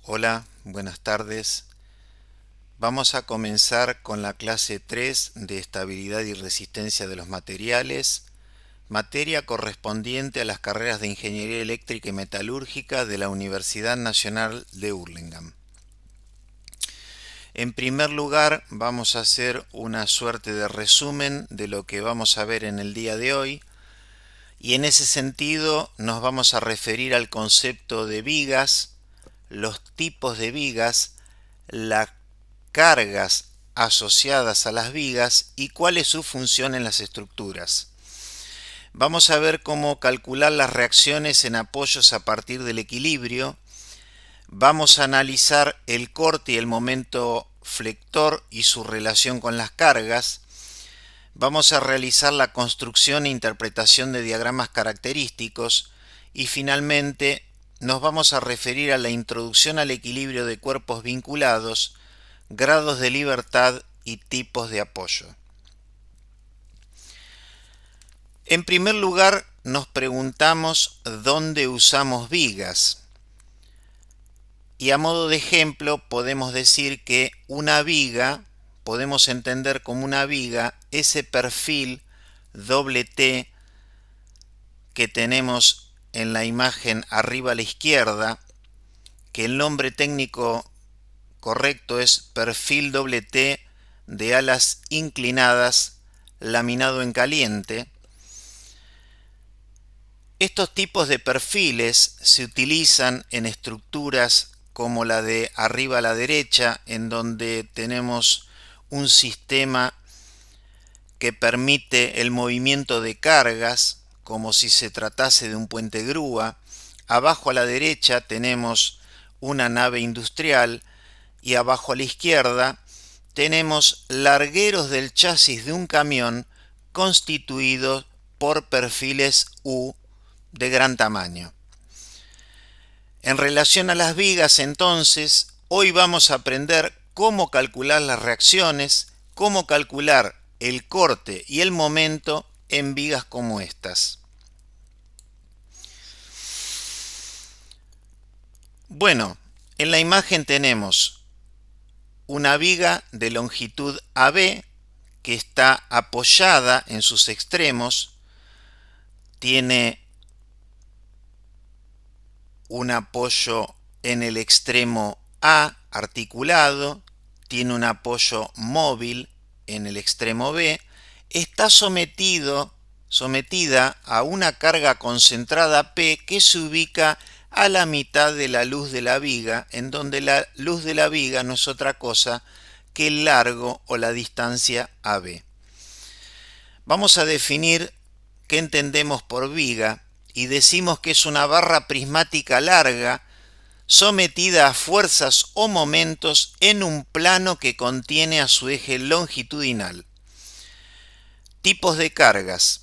Hola, buenas tardes. Vamos a comenzar con la clase 3 de estabilidad y resistencia de los materiales, materia correspondiente a las carreras de Ingeniería Eléctrica y Metalúrgica de la Universidad Nacional de Hurlingham. En primer lugar, vamos a hacer una suerte de resumen de lo que vamos a ver en el día de hoy, y en ese sentido nos vamos a referir al concepto de vigas, los tipos de vigas, las cargas asociadas a las vigas y cuál es su función en las estructuras. Vamos a ver cómo calcular las reacciones en apoyos a partir del equilibrio. Vamos a analizar el corte y el momento flector y su relación con las cargas. Vamos a realizar la construcción e interpretación de diagramas característicos y finalmente nos vamos a referir a la introducción al equilibrio de cuerpos vinculados, grados de libertad y tipos de apoyo. En primer lugar, nos preguntamos dónde usamos vigas. Y a modo de ejemplo, podemos decir que una viga, podemos entender como una viga ese perfil doble T que tenemos en la imagen arriba a la izquierda, que el nombre técnico correcto es perfil doble T de alas inclinadas laminado en caliente. Estos tipos de perfiles se utilizan en estructuras como la de arriba a la derecha, en donde tenemos un sistema que permite el movimiento de cargas, como si se tratase de un puente grúa. Abajo a la derecha tenemos una nave industrial y abajo a la izquierda tenemos largueros del chasis de un camión constituidos por perfiles U de gran tamaño. En relación a las vigas, entonces, hoy vamos a aprender cómo calcular las reacciones, cómo calcular el corte y el momento en vigas como estas. Bueno, en la imagen tenemos una viga de longitud AB que está apoyada en sus extremos, tiene un apoyo en el extremo A articulado, tiene un apoyo móvil en el extremo B, está sometida a una carga concentrada P que se ubica a la mitad de la luz de la viga, en donde la luz de la viga no es otra cosa que el largo o la distancia AB. Vamos a definir qué entendemos por viga y decimos que es una barra prismática larga sometida a fuerzas o momentos en un plano que contiene a su eje longitudinal. Tipos de cargas.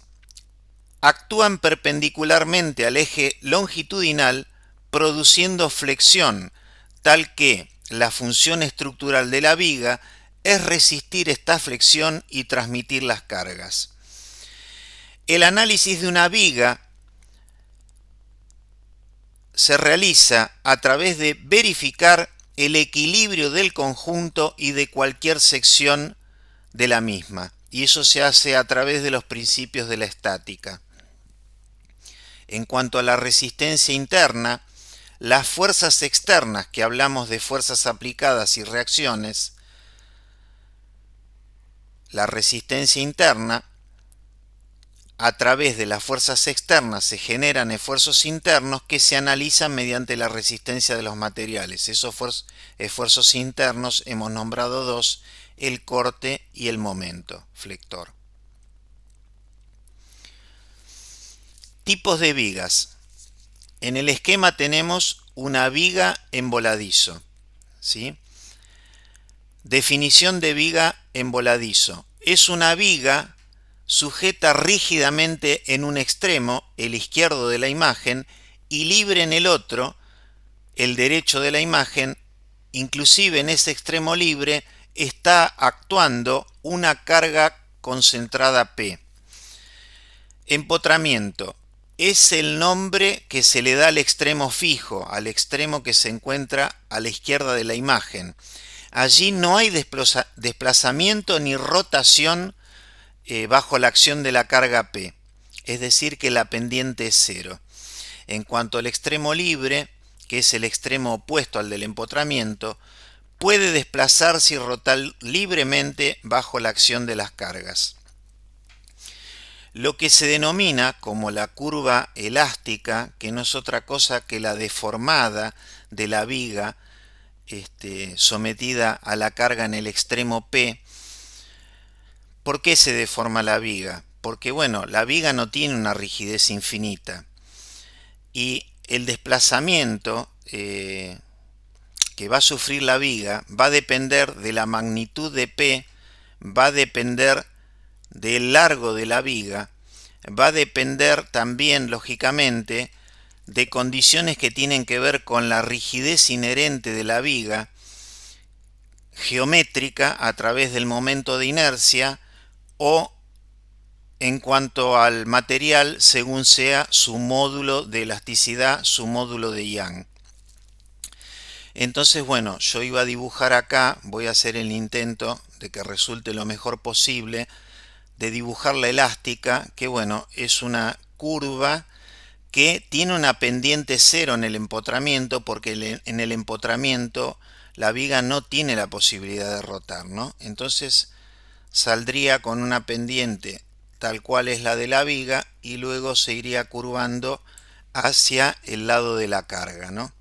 Actúan perpendicularmente al eje longitudinal produciendo flexión, tal que la función estructural de la viga es resistir esta flexión y transmitir las cargas. El análisis de una viga se realiza a través de verificar el equilibrio del conjunto y de cualquier sección de la misma, y eso se hace a través de los principios de la estática. En cuanto a la resistencia interna, las fuerzas externas, que hablamos de fuerzas aplicadas y reacciones, la resistencia interna, a través de las fuerzas externas se generan esfuerzos internos que se analizan mediante la resistencia de los materiales. Esos esfuerzos internos hemos nombrado dos: el corte y el momento flector. Tipos de vigas. En el esquema tenemos una viga en voladizo, ¿sí? Definición de viga en voladizo. Es una viga sujeta rígidamente en un extremo, el izquierdo de la imagen, y libre en el otro, el derecho de la imagen. Inclusive en ese extremo libre está actuando una carga concentrada P. Empotramiento. es el nombre que se le da al extremo fijo, al extremo que se encuentra a la izquierda de la imagen. Allí no hay desplazamiento ni rotación bajo la acción de la carga P, es decir que la pendiente es cero. En cuanto al extremo libre, que es el extremo opuesto al del empotramiento, puede desplazarse y rotar libremente bajo la acción de las cargas. Lo que se denomina como la curva elástica, que no es otra cosa que la deformada de la viga sometida a la carga en el extremo P. ¿Por qué se deforma la viga? Porque bueno, la viga no tiene una rigidez infinita y el desplazamiento que va a sufrir la viga va a depender de la magnitud de P, va a depender del largo de la viga, va a depender también, lógicamente, de condiciones que tienen que ver con la rigidez inherente de la viga, geométrica a través del momento de inercia o en cuanto al material según sea su módulo de elasticidad, su módulo de Young. Entonces, bueno, yo iba a dibujar acá, voy a hacer el intento de que resulte lo mejor posible, de dibujar la elástica, que bueno, es una curva que tiene una pendiente cero en el empotramiento, porque en el empotramiento la viga no tiene la posibilidad de rotar, ¿no? Entonces saldría con una pendiente tal cual es la de la viga y luego se iría curvando hacia el lado de la carga, ¿no?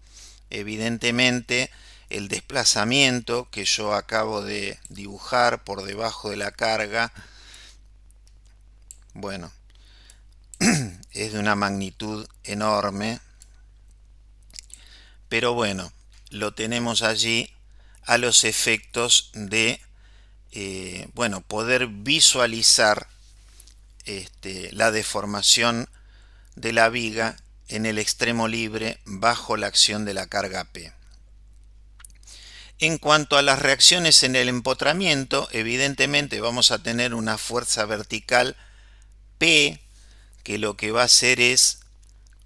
Evidentemente el desplazamiento que yo acabo de dibujar por debajo de la carga, bueno, es de una magnitud enorme, pero bueno, lo tenemos allí a los efectos de bueno, poder visualizar la deformación de la viga en el extremo libre bajo la acción de la carga P. En cuanto a las reacciones en el empotramiento, evidentemente vamos a tener una fuerza vertical P que lo que va a hacer es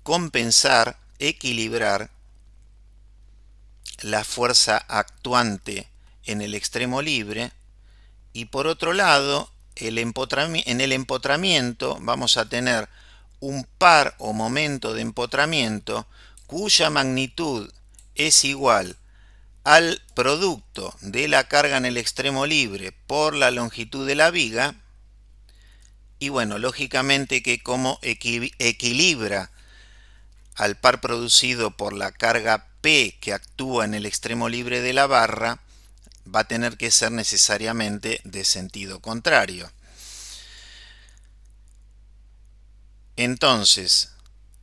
compensar, equilibrar la fuerza actuante en el extremo libre, y por otro lado en el empotramiento vamos a tener un par o momento de empotramiento cuya magnitud es igual al producto de la carga en el extremo libre por la longitud de la viga, y bueno, lógicamente que como equilibra al par producido por la carga P que actúa en el extremo libre de la barra, va a tener que ser necesariamente de sentido contrario. Entonces,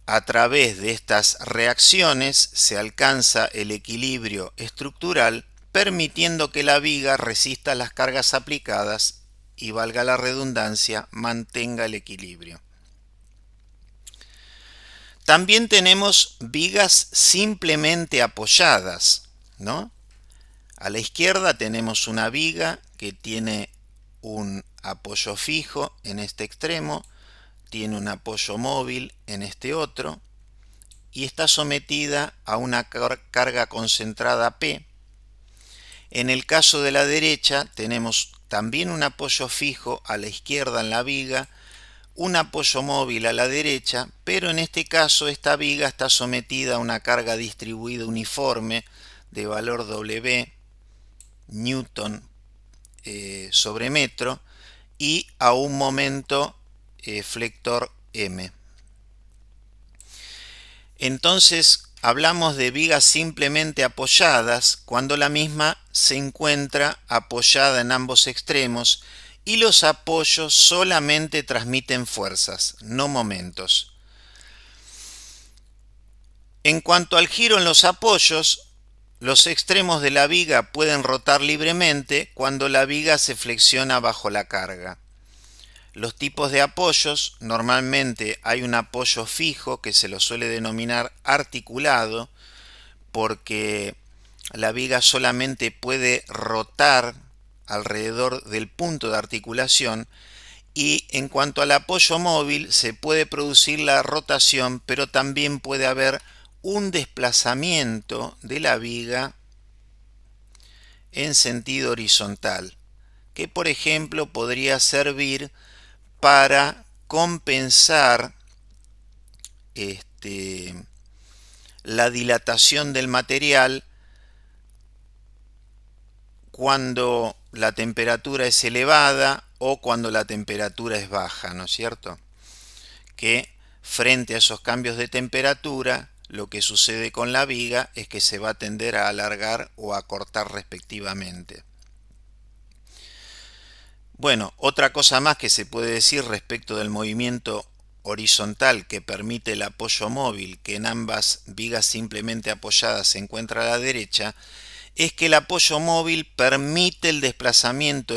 a través de estas reacciones se alcanza el equilibrio estructural, permitiendo que la viga resista las cargas aplicadas y, valga la redundancia, mantenga el equilibrio. También tenemos vigas simplemente apoyadas, ¿no? A la izquierda tenemos una viga que tiene un apoyo fijo en este extremo, tiene un apoyo móvil en este otro y está sometida a una carga concentrada P. En el caso de la derecha tenemos también un apoyo fijo a la izquierda en la viga, un apoyo móvil a la derecha, pero en este caso esta viga está sometida a una carga distribuida uniforme de valor W, newton sobre metro, y a un momento flector M. Entonces hablamos de vigas simplemente apoyadas cuando la misma se encuentra apoyada en ambos extremos y los apoyos solamente transmiten fuerzas, no momentos. En cuanto al giro en los apoyos, los extremos de la viga pueden rotar libremente cuando la viga se flexiona bajo la carga. Los tipos de apoyos, normalmente hay un apoyo fijo que se lo suele denominar articulado, porque la viga solamente puede rotar alrededor del punto de articulación, Y en cuanto al apoyo móvil, se puede producir la rotación, pero también puede haber un desplazamiento de la viga en sentido horizontal, que por ejemplo podría servir para compensar la dilatación del material cuando la temperatura es elevada o cuando la temperatura es baja, ¿no es cierto? Que frente a esos cambios de temperatura, lo que sucede con la viga es que se va a tender a alargar o a cortar respectivamente. Bueno, otra cosa más que se puede decir respecto del movimiento horizontal que permite el apoyo móvil, que en ambas vigas simplemente apoyadas se encuentra a la derecha, es que el apoyo móvil permite el desplazamiento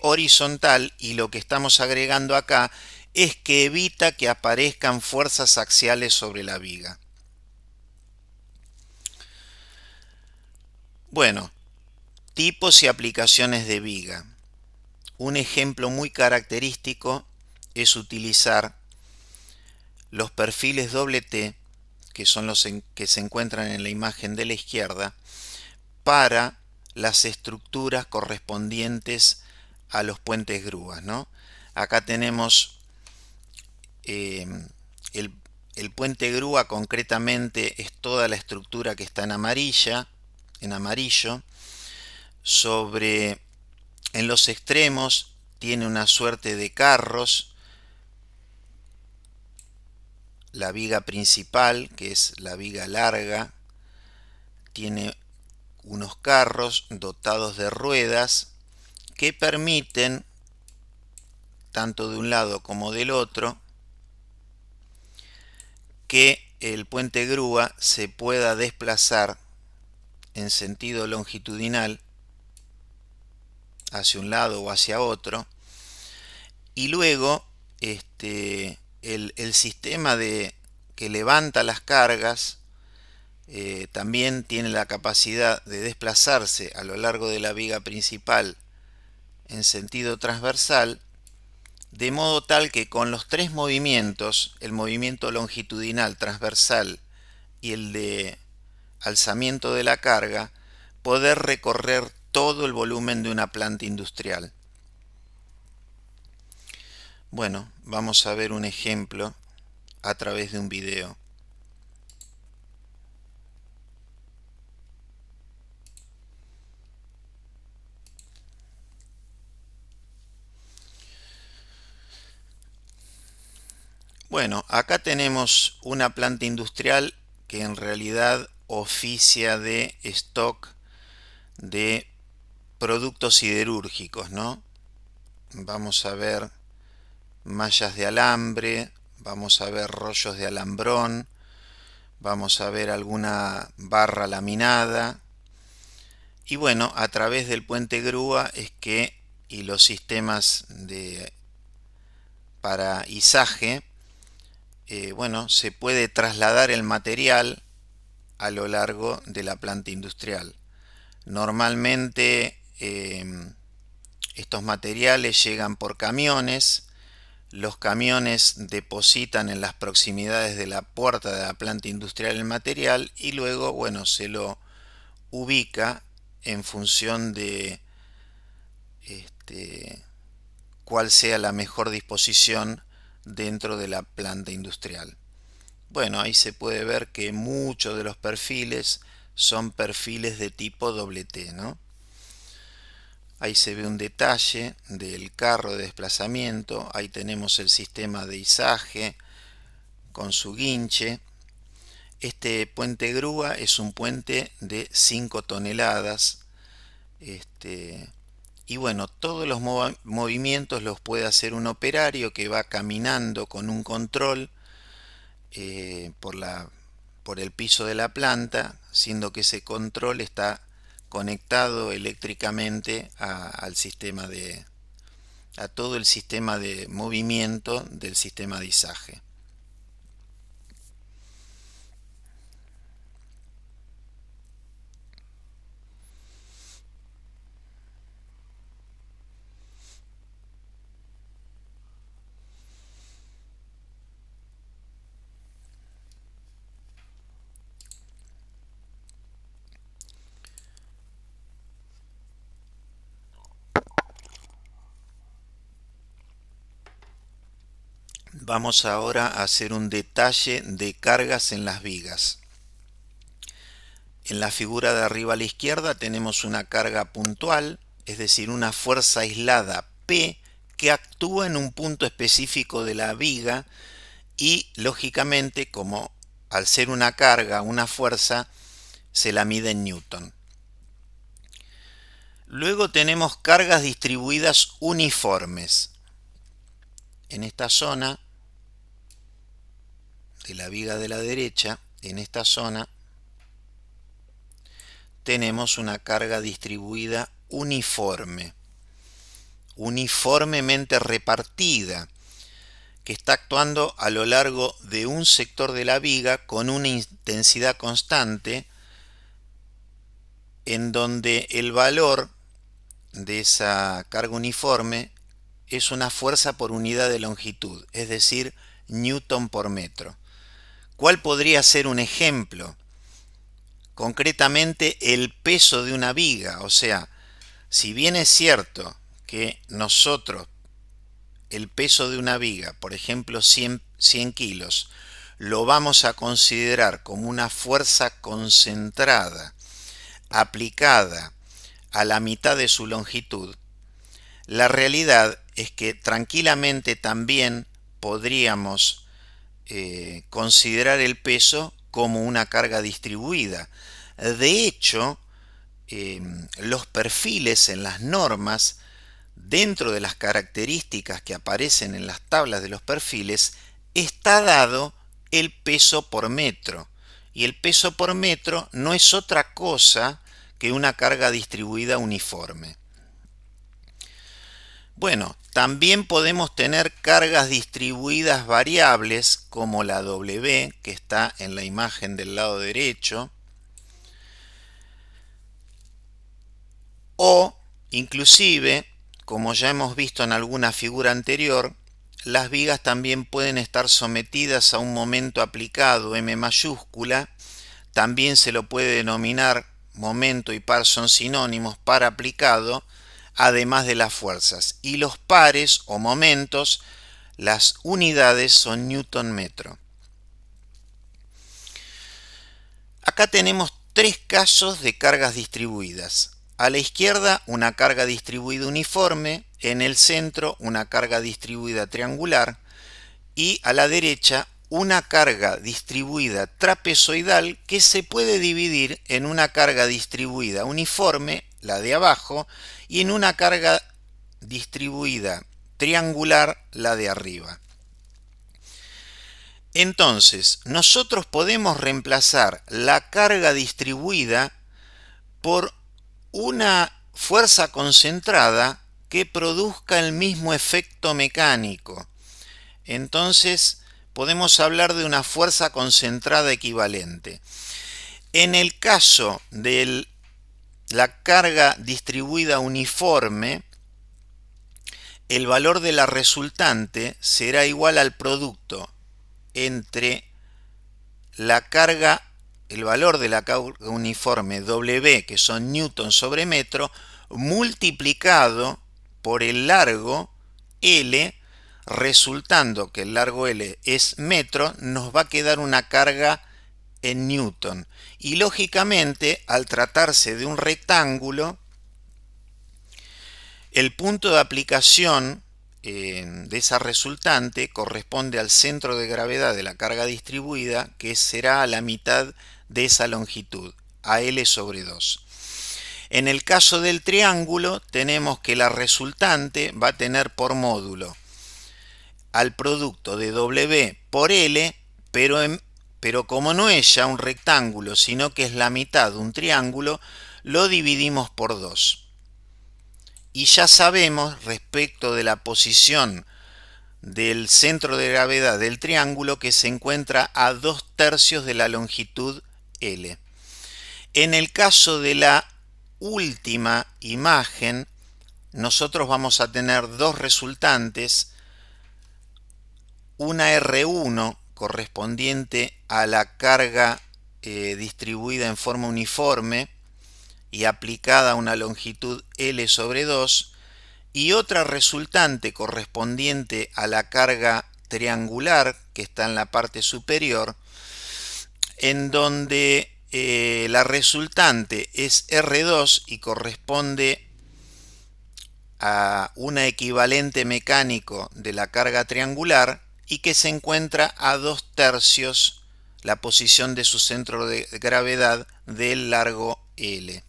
horizontal, y lo que estamos agregando acá es que evita que aparezcan fuerzas axiales sobre la viga. Bueno, tipos y aplicaciones de viga. Un ejemplo muy característico es utilizar los perfiles doble T, que son los que se encuentran en la imagen de la izquierda, para las estructuras correspondientes a los puentes grúas, ¿no? Acá tenemos eh, el, el puente grúa, concretamente es toda la estructura que está en amarillo. En los extremos tiene una suerte de carros. La viga principal, que es la viga larga, tiene unos carros dotados de ruedas que permiten, tanto de un lado como del otro, que el puente grúa se pueda desplazar en sentido longitudinal hacia un lado o hacia otro. Y luego el sistema que levanta las cargas también tiene la capacidad de desplazarse a lo largo de la viga principal en sentido transversal, de modo tal que con los tres movimientos, el movimiento longitudinal, transversal y el de alzamiento de la carga, poder recorrer todo el volumen de una planta industrial. Bueno, vamos a ver un ejemplo a través de un video. Bueno, acá tenemos una planta industrial que en realidad oficia de stock de productos siderúrgicos, ¿no? Vamos a ver mallas de alambre, vamos a ver rollos de alambrón, vamos a ver alguna barra laminada. Y bueno, a través del puente grúa y los sistemas para izaje, bueno, se puede trasladar el material a lo largo de la planta industrial. Normalmente estos materiales llegan por camiones. Los camiones depositan en las proximidades de la puerta de la planta industrial el material y luego, bueno, se lo ubica en función de cuál sea la mejor disposición dentro de la planta industrial. Bueno, ahí se puede ver que muchos de los perfiles son perfiles de tipo doble T, ¿no? Ahí se ve un detalle del carro de desplazamiento. Ahí tenemos el sistema de izaje con su guinche. Este puente grúa es un puente de 5 toneladas. Y bueno, todos los movimientos los puede hacer un operario que va caminando con un control por el piso de la planta, siendo que ese control está conectado eléctricamente a todo el sistema de movimiento del sistema de izaje. Vamos ahora a hacer un detalle de cargas en las vigas. En la figura de arriba a la izquierda tenemos una carga puntual, es decir, una fuerza aislada P que actúa en un punto específico de la viga y, lógicamente, como al ser una carga, una fuerza, se la mide en newton. Luego tenemos cargas distribuidas uniformes. En esta zona de la viga de la derecha, en esta zona, tenemos una carga distribuida uniforme, uniformemente repartida, que está actuando a lo largo de un sector de la viga con una intensidad constante, en donde el valor de esa carga uniforme es una fuerza por unidad de longitud, es decir, newton por metro. ¿Cuál podría ser un ejemplo? Concretamente el peso de una viga. O sea, si bien es cierto que nosotros el peso de una viga, por ejemplo 100 kilos, lo vamos a considerar como una fuerza concentrada aplicada a la mitad de su longitud, la realidad es que tranquilamente también podríamos considerar el peso como una carga distribuida. De hecho, los perfiles en las normas, dentro de las características que aparecen en las tablas de los perfiles, está dado el peso por metro. Y el peso por metro no es otra cosa que una carga distribuida uniforme. Bueno, también podemos tener cargas distribuidas variables como la W, que está en la imagen del lado derecho, o inclusive, como ya hemos visto en alguna figura anterior, las vigas también pueden estar sometidas a un momento aplicado M mayúscula. También se lo puede denominar momento y par son sinónimos, par aplicado, además de las fuerzas. Y los pares o momentos, las unidades son newton metro. Acá tenemos tres casos de cargas distribuidas. A la izquierda una carga distribuida uniforme, en el centro una carga distribuida triangular y a la derecha una carga distribuida trapezoidal que se puede dividir en una carga distribuida uniforme, la de abajo, y en una carga distribuida triangular, la de arriba. Entonces, nosotros podemos reemplazar la carga distribuida por una fuerza concentrada que produzca el mismo efecto mecánico. Entonces, podemos hablar de una fuerza concentrada equivalente. En el caso de la carga distribuida uniforme, el valor de la resultante será igual al producto entre el valor de la carga uniforme W, que son newton sobre metro, multiplicado por el largo L, resultando que el largo L es metro, nos va a quedar una carga en newton. Y lógicamente, al tratarse de un rectángulo, el punto de aplicación de esa resultante corresponde al centro de gravedad de la carga distribuida, que será a la mitad de esa longitud, a L sobre 2. En el caso del triángulo, tenemos que la resultante va a tener por módulo al producto de W por L, pero como no es ya un rectángulo, sino que es la mitad de un triángulo, lo dividimos por 2. Y ya sabemos respecto de la posición del centro de gravedad del triángulo que se encuentra a 2/3 de la longitud L. En el caso de la última imagen, nosotros vamos a tener dos resultantes, una R1 correspondiente a la carga distribuida en forma uniforme y aplicada a una longitud L sobre 2, y otra resultante correspondiente a la carga triangular que está en la parte superior, en donde la resultante es R2 y corresponde a un equivalente mecánico de la carga triangular y que se encuentra a 2/3 la posición de su centro de gravedad del largo L.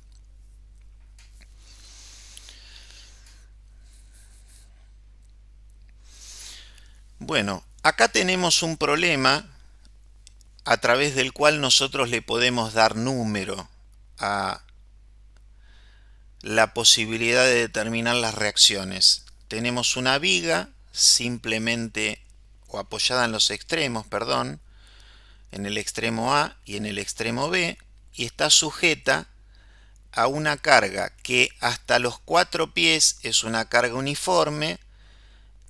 Bueno, acá tenemos un problema a través del cual nosotros le podemos dar número a la posibilidad de determinar las reacciones. Tenemos una viga simplemente o apoyada en los extremos, perdón, en el extremo A y en el extremo B, y está sujeta a una carga que hasta los 4 pies es una carga uniforme,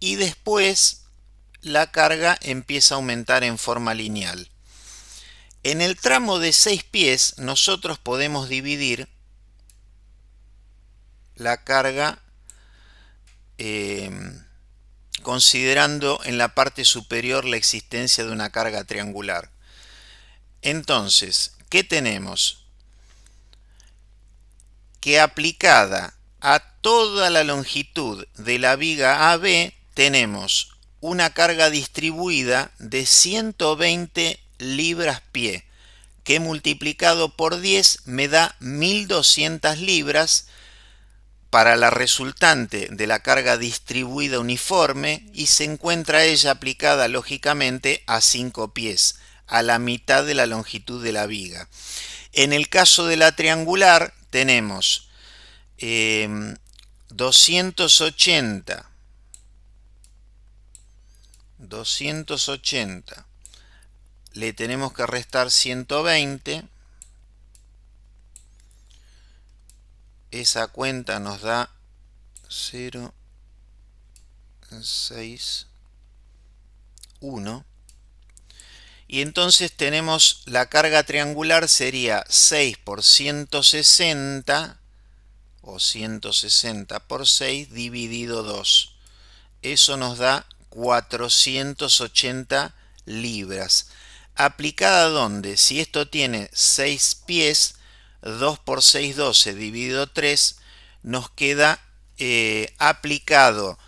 y después la carga empieza a aumentar en forma lineal. En el tramo de 6 pies nosotros podemos dividir la carga considerando en la parte superior la existencia de una carga triangular. Entonces, ¿qué tenemos? Que aplicada a toda la longitud de la viga AB tenemos una carga distribuida de 120 libras-pie, que multiplicado por 10 me da 1200 libras para la resultante de la carga distribuida uniforme, y se encuentra ella aplicada lógicamente a 5 pies, a la mitad de la longitud de la viga. En el caso de la triangular tenemos 280 le tenemos que restar 120, esa cuenta nos da 0,61, y entonces tenemos la carga triangular sería 6 por 160 o 160 por 6 dividido 2. Eso nos da 480 libras. ¿Aplicada dónde? Si esto tiene 6 pies, 2 por 6, 12 dividido 3, nos queda aplicado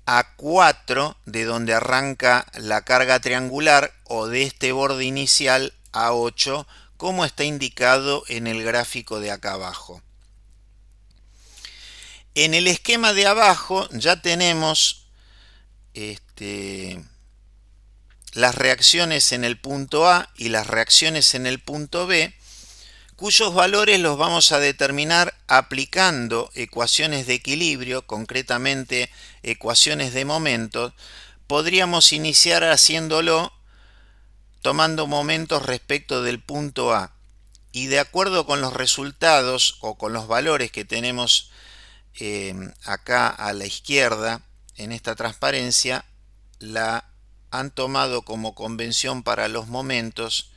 a 4 de donde arranca la carga triangular, o de este borde inicial a 8, como está indicado en el gráfico de acá abajo. En el esquema de abajo ya tenemos las reacciones en el punto A y las reacciones en el punto B, cuyos valores los vamos a determinar aplicando ecuaciones de equilibrio, concretamente ecuaciones de momentos. Podríamos iniciar haciéndolo tomando momentos respecto del punto A, y de acuerdo con los resultados o con los valores que tenemos acá a la izquierda en esta transparencia, la han tomado como convención para los momentos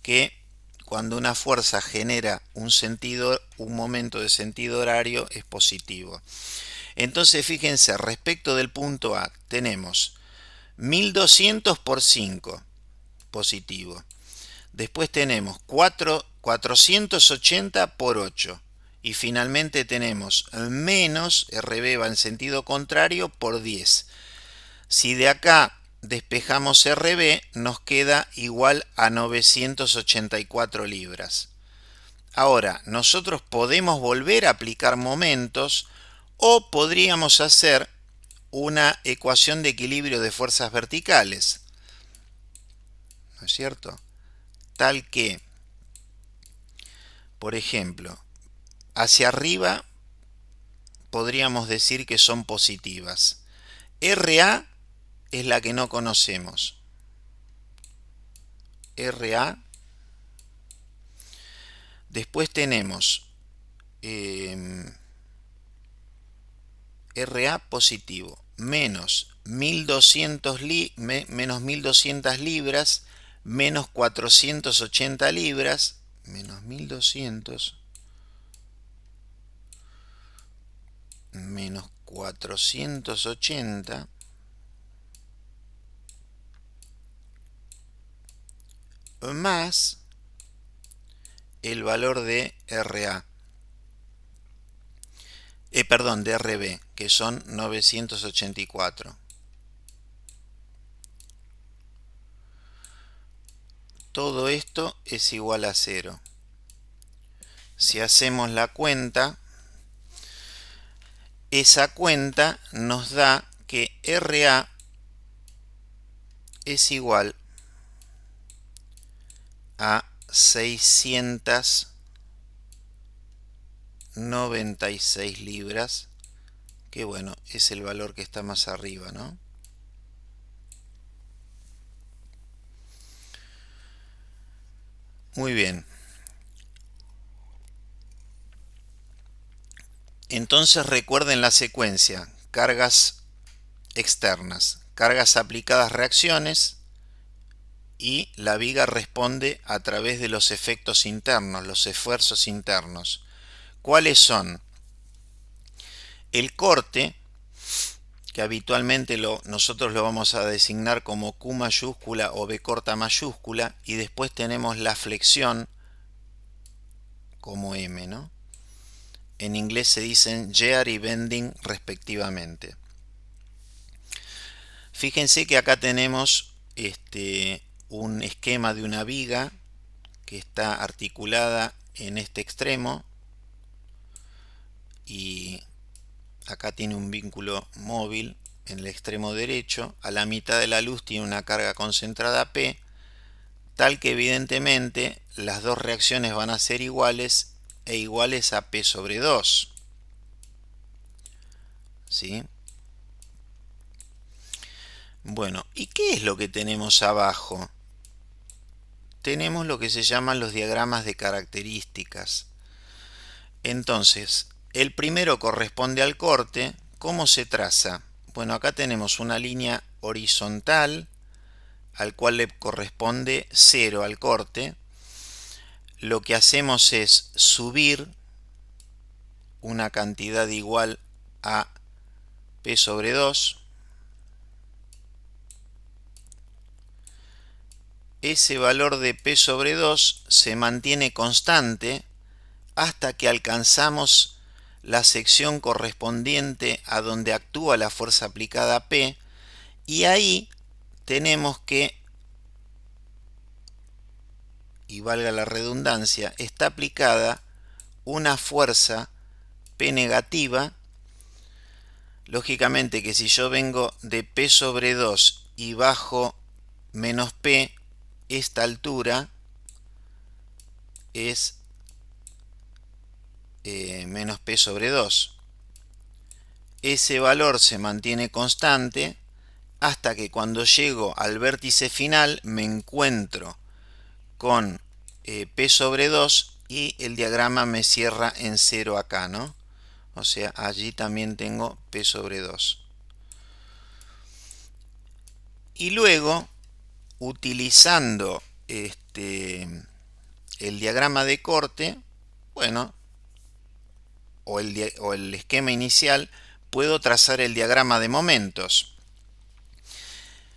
que cuando una fuerza genera un momento de sentido horario es positivo. Entonces fíjense, respecto del punto A tenemos 1200 por 5 positivo. Después tenemos 480 por 8. Y finalmente tenemos menos, RB va en sentido contrario, por 10. Si de acá despejamos RB, nos queda igual a 984 libras. Ahora, nosotros podemos volver a aplicar momentos, o podríamos hacer una ecuación de equilibrio de fuerzas verticales, ¿no es cierto? Tal que, por ejemplo, hacia arriba podríamos decir que son positivas. RA es la que no conocemos. RA. Después tenemos RA positivo menos 1200 libras menos 480 libras menos 1200 menos 480 más el valor de RA, perdón, de RB, que son 984. Todo esto es igual a 0. Si hacemos la cuenta, esa cuenta nos da que RA es igual a 696 libras, que bueno, es el valor que está más arriba, ¿no? Muy bien. Entonces recuerden la secuencia: cargas externas, cargas aplicadas, reacciones, y la viga responde a través de los efectos internos, los esfuerzos internos. ¿Cuáles son? El corte, que habitualmente nosotros lo vamos a designar como Q mayúscula o B corta mayúscula, y después tenemos la flexión como M, ¿no? En inglés se dicen shear y bending respectivamente. Fíjense que acá tenemos un esquema de una viga que está articulada en este extremo, y acá tiene un vínculo móvil en el extremo derecho. A la mitad de la luz tiene una carga concentrada P, tal que evidentemente las dos reacciones van a ser iguales e iguales a P sobre 2. ¿Sí? Bueno, ¿y qué es lo que tenemos abajo? Tenemos lo que se llaman los diagramas de características. Entonces, el primero corresponde al corte. ¿Cómo se traza? Bueno, acá tenemos una línea horizontal al cual le corresponde 0 al corte. Lo que hacemos es subir una cantidad igual a P sobre 2. Ese valor de P sobre 2 se mantiene constante hasta que alcanzamos la sección correspondiente a donde actúa la fuerza aplicada P, y ahí tenemos que, y valga la redundancia, está aplicada una fuerza P negativa. Lógicamente que si yo vengo de P sobre 2 y bajo menos P, esta altura es menos P sobre 2. Ese valor se mantiene constante hasta que cuando llego al vértice final me encuentro con P sobre 2 y el diagrama me cierra en 0 acá, ¿no? O sea, allí también tengo P sobre 2. Y luego, utilizando el diagrama de corte, bueno, o el esquema inicial, puedo trazar el diagrama de momentos.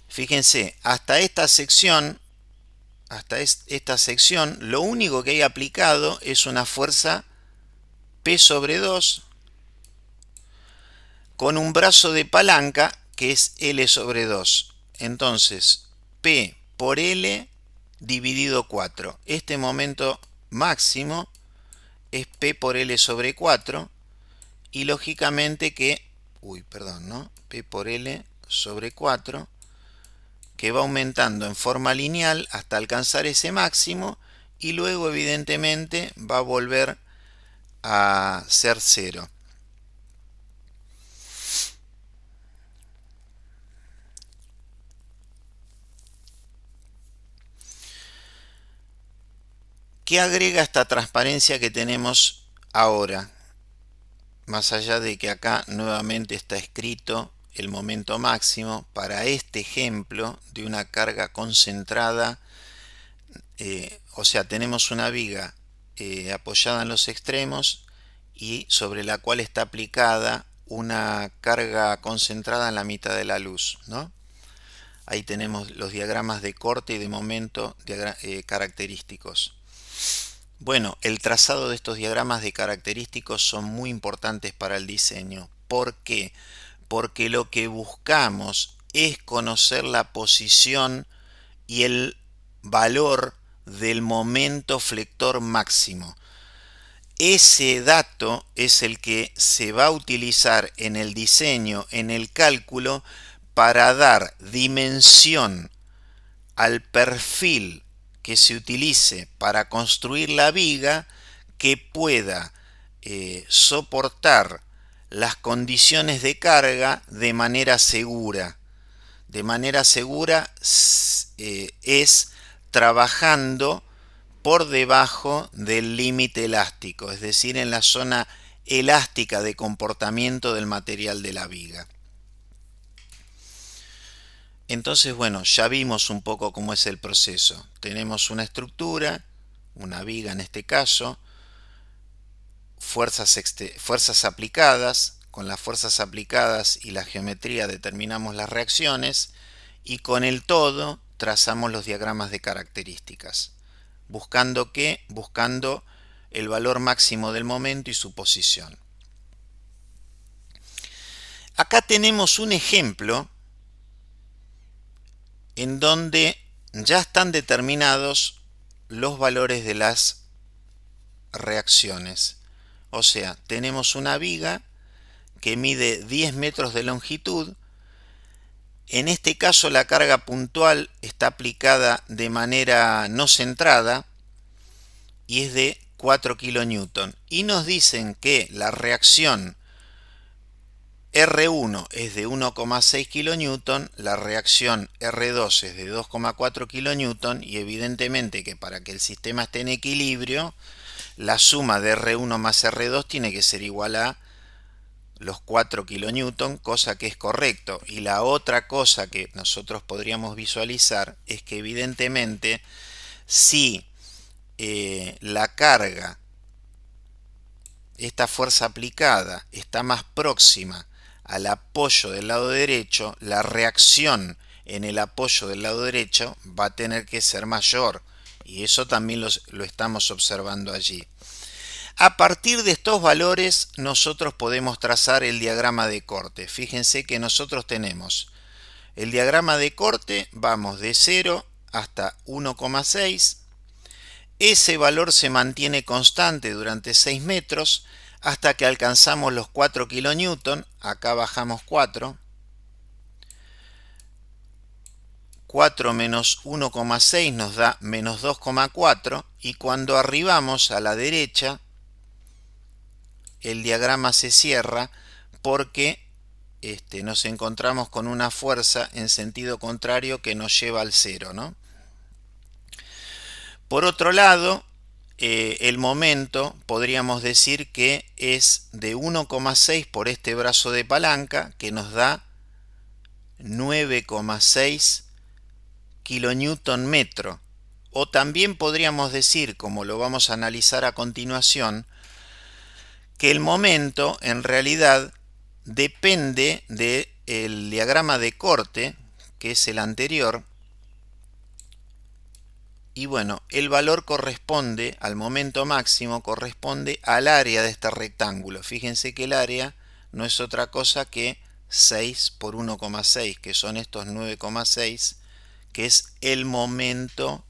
Fíjense, hasta esta sección, lo único que hay aplicado es una fuerza P sobre 2 con un brazo de palanca que es L sobre 2. Entonces, P por L dividido 4. Este momento máximo es P por L sobre 4, y lógicamente que, P por L sobre 4, que va aumentando en forma lineal hasta alcanzar ese máximo, y luego evidentemente va a volver a ser 0. ¿Qué agrega esta transparencia que tenemos ahora? Más allá de que acá nuevamente está escrito el momento máximo para este ejemplo de una carga concentrada, o sea, tenemos una viga apoyada en los extremos y sobre la cual está aplicada una carga concentrada en la mitad de la luz, ¿no? Ahí tenemos los diagramas de corte y de momento característicos. Bueno, el trazado de estos diagramas de característicos son muy importantes para el diseño. ¿Por qué? Porque lo que buscamos es conocer la posición y el valor del momento flector máximo. Ese dato es el que se va a utilizar en el diseño, en el cálculo, para dar dimensión al perfil que se utilice para construir la viga, que pueda soportar las condiciones de carga de manera segura. De manera segura es trabajando por debajo del límite elástico, es decir, en la zona elástica de comportamiento del material de la viga. Entonces, bueno, ya vimos un poco cómo es el proceso. Tenemos una estructura, una viga en este caso, fuerzas aplicadas. Con las fuerzas aplicadas y la geometría determinamos las reacciones y con el todo trazamos los diagramas de características. ¿Buscando qué? Buscando el valor máximo del momento y su posición. Acá tenemos un ejemplo en donde ya están determinados los valores de las reacciones. O sea, tenemos una viga que mide 10 metros de longitud. En este caso la carga puntual está aplicada de manera no centrada y es de 4 kN. Y nos dicen que la reacción R1 es de 1,6 kN, la reacción R2 es de 2,4 kN y evidentemente que para que el sistema esté en equilibrio, la suma de R1 más R2 tiene que ser igual a los 4 kN, cosa que es correcto. Y la otra cosa que nosotros podríamos visualizar es que evidentemente si la carga, esta fuerza aplicada, está más próxima al apoyo del lado derecho, la reacción en el apoyo del lado derecho va a tener que ser mayor. Y eso también lo estamos observando allí. A partir de estos valores nosotros podemos trazar el diagrama de corte. Fíjense que nosotros tenemos el diagrama de corte, vamos de 0 hasta 1,6. Ese valor se mantiene constante durante 6 metros hasta que alcanzamos los 4 kN. Acá bajamos 4. 4 menos 1,6 nos da menos 2,4. Y cuando arribamos a la derecha, el diagrama se cierra porque nos encontramos con una fuerza en sentido contrario que nos lleva al cero, ¿no? Por otro lado, el momento podríamos decir que es de 1,6 por este brazo de palanca, que nos da 9,6 kN/metro. O también podríamos decir, como lo vamos a analizar a continuación, que el momento en realidad depende del diagrama de corte, que es el anterior, y bueno, el valor corresponde al momento máximo, corresponde al área de este rectángulo. Fíjense que el área no es otra cosa que 6 por 1,6, que son estos 9,6, que es el momento,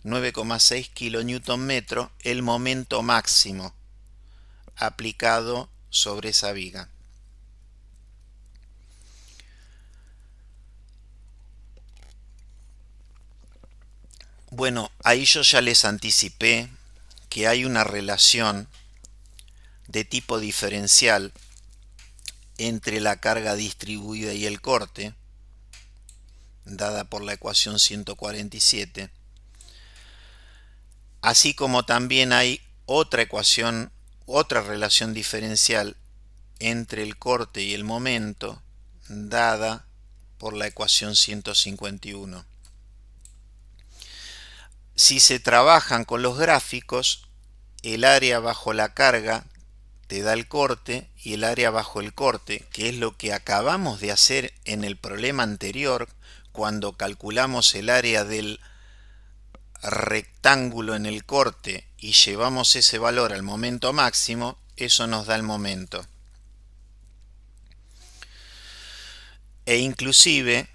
9,6 kN/metro, el momento máximo aplicado sobre esa viga. Bueno, ahí yo ya les anticipé que hay una relación de tipo diferencial entre la carga distribuida y el corte, dada por la ecuación 147, así como también hay otra ecuación, otra relación diferencial entre el corte y el momento, dada por la ecuación 151. Si se trabajan con los gráficos, el área bajo la carga te da el corte y el área bajo el corte, que es lo que acabamos de hacer en el problema anterior, cuando calculamos el área del rectángulo en el corte y llevamos ese valor al momento máximo, eso nos da el momento. E inclusive,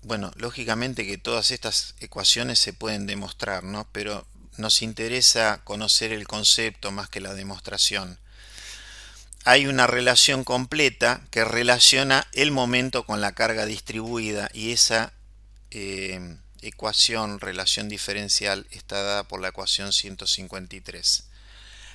bueno, lógicamente que todas estas ecuaciones se pueden demostrar, ¿no? Pero nos interesa conocer el concepto más que la demostración. Hay una relación completa que relaciona el momento con la carga distribuida y esa ecuación, relación diferencial, está dada por la ecuación 153.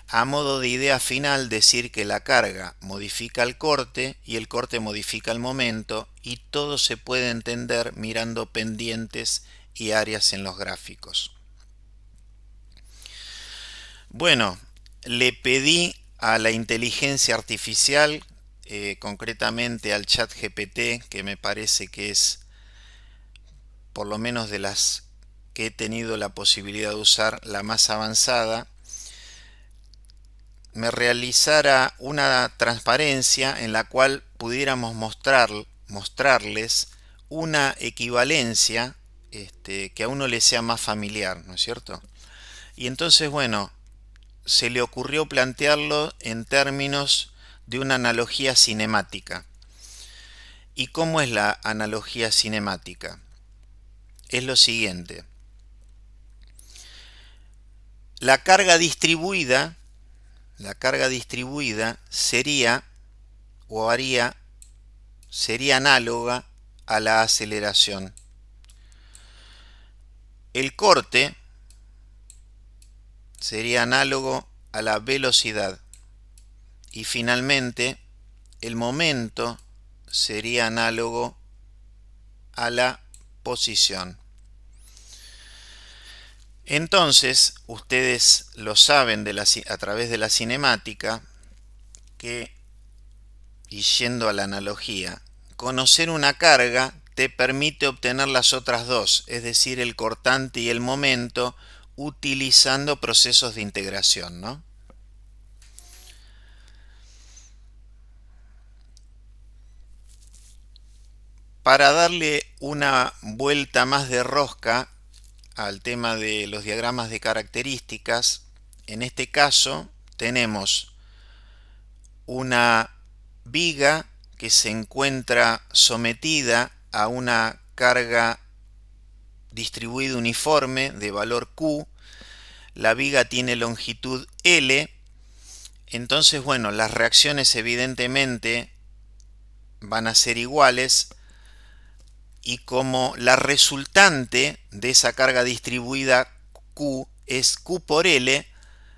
A modo de idea final, decir que la carga modifica el corte y el corte modifica el momento, y todo se puede entender mirando pendientes y áreas en los gráficos. Bueno, le pedí a la inteligencia artificial, concretamente al ChatGPT, que me parece que es, por lo menos de las que he tenido la posibilidad de usar, la más avanzada, me realizara una transparencia en la cual pudiéramos mostrarles una equivalencia que a uno le sea más familiar, ¿no es cierto? Y entonces, bueno, se le ocurrió plantearlo en términos de una analogía cinemática. ¿Y cómo es la analogía cinemática? Es lo siguiente. La carga distribuida sería sería análoga a la aceleración. El corte sería análogo a la velocidad. Y finalmente, el momento sería análogo a la posición. Entonces, ustedes lo saben a través de la cinemática, que, y yendo a la analogía, conocer una carga te permite obtener las otras dos, es decir, el cortante y el momento, utilizando procesos de integración, ¿no? Para darle una vuelta más de rosca al tema de los diagramas de características, en este caso tenemos una viga que se encuentra sometida a una carga distribuida uniforme de valor Q. La viga tiene longitud L. Entonces, bueno, las reacciones evidentemente van a ser iguales, y como la resultante de esa carga distribuida Q es Q por L,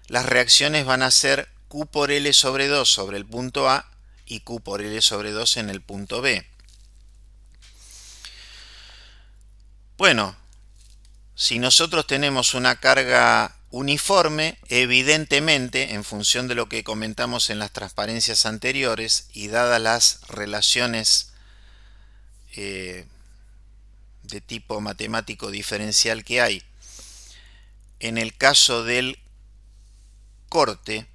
las reacciones van a ser Q por L sobre 2 sobre el punto A y Q por L sobre 2 en el punto B. Bueno, si nosotros tenemos una carga uniforme, evidentemente, en función de lo que comentamos en las transparencias anteriores y dadas las relaciones de tipo matemático diferencial que hay, en el caso del corte,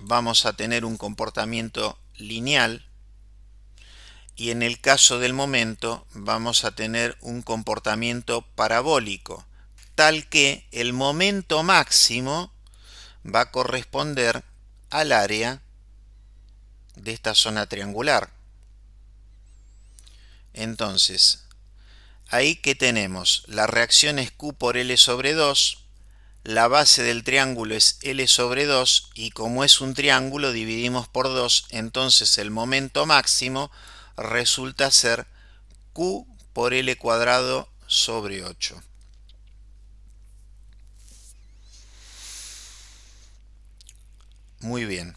vamos a tener un comportamiento lineal, y en el caso del momento vamos a tener un comportamiento parabólico, tal que el momento máximo va a corresponder al área de esta zona triangular. Entonces, ahí que tenemos, la reacción es Q por L sobre 2, la base del triángulo es L sobre 2, y como es un triángulo dividimos por 2, entonces el momento máximo resulta ser Q por L cuadrado sobre 8. Muy bien.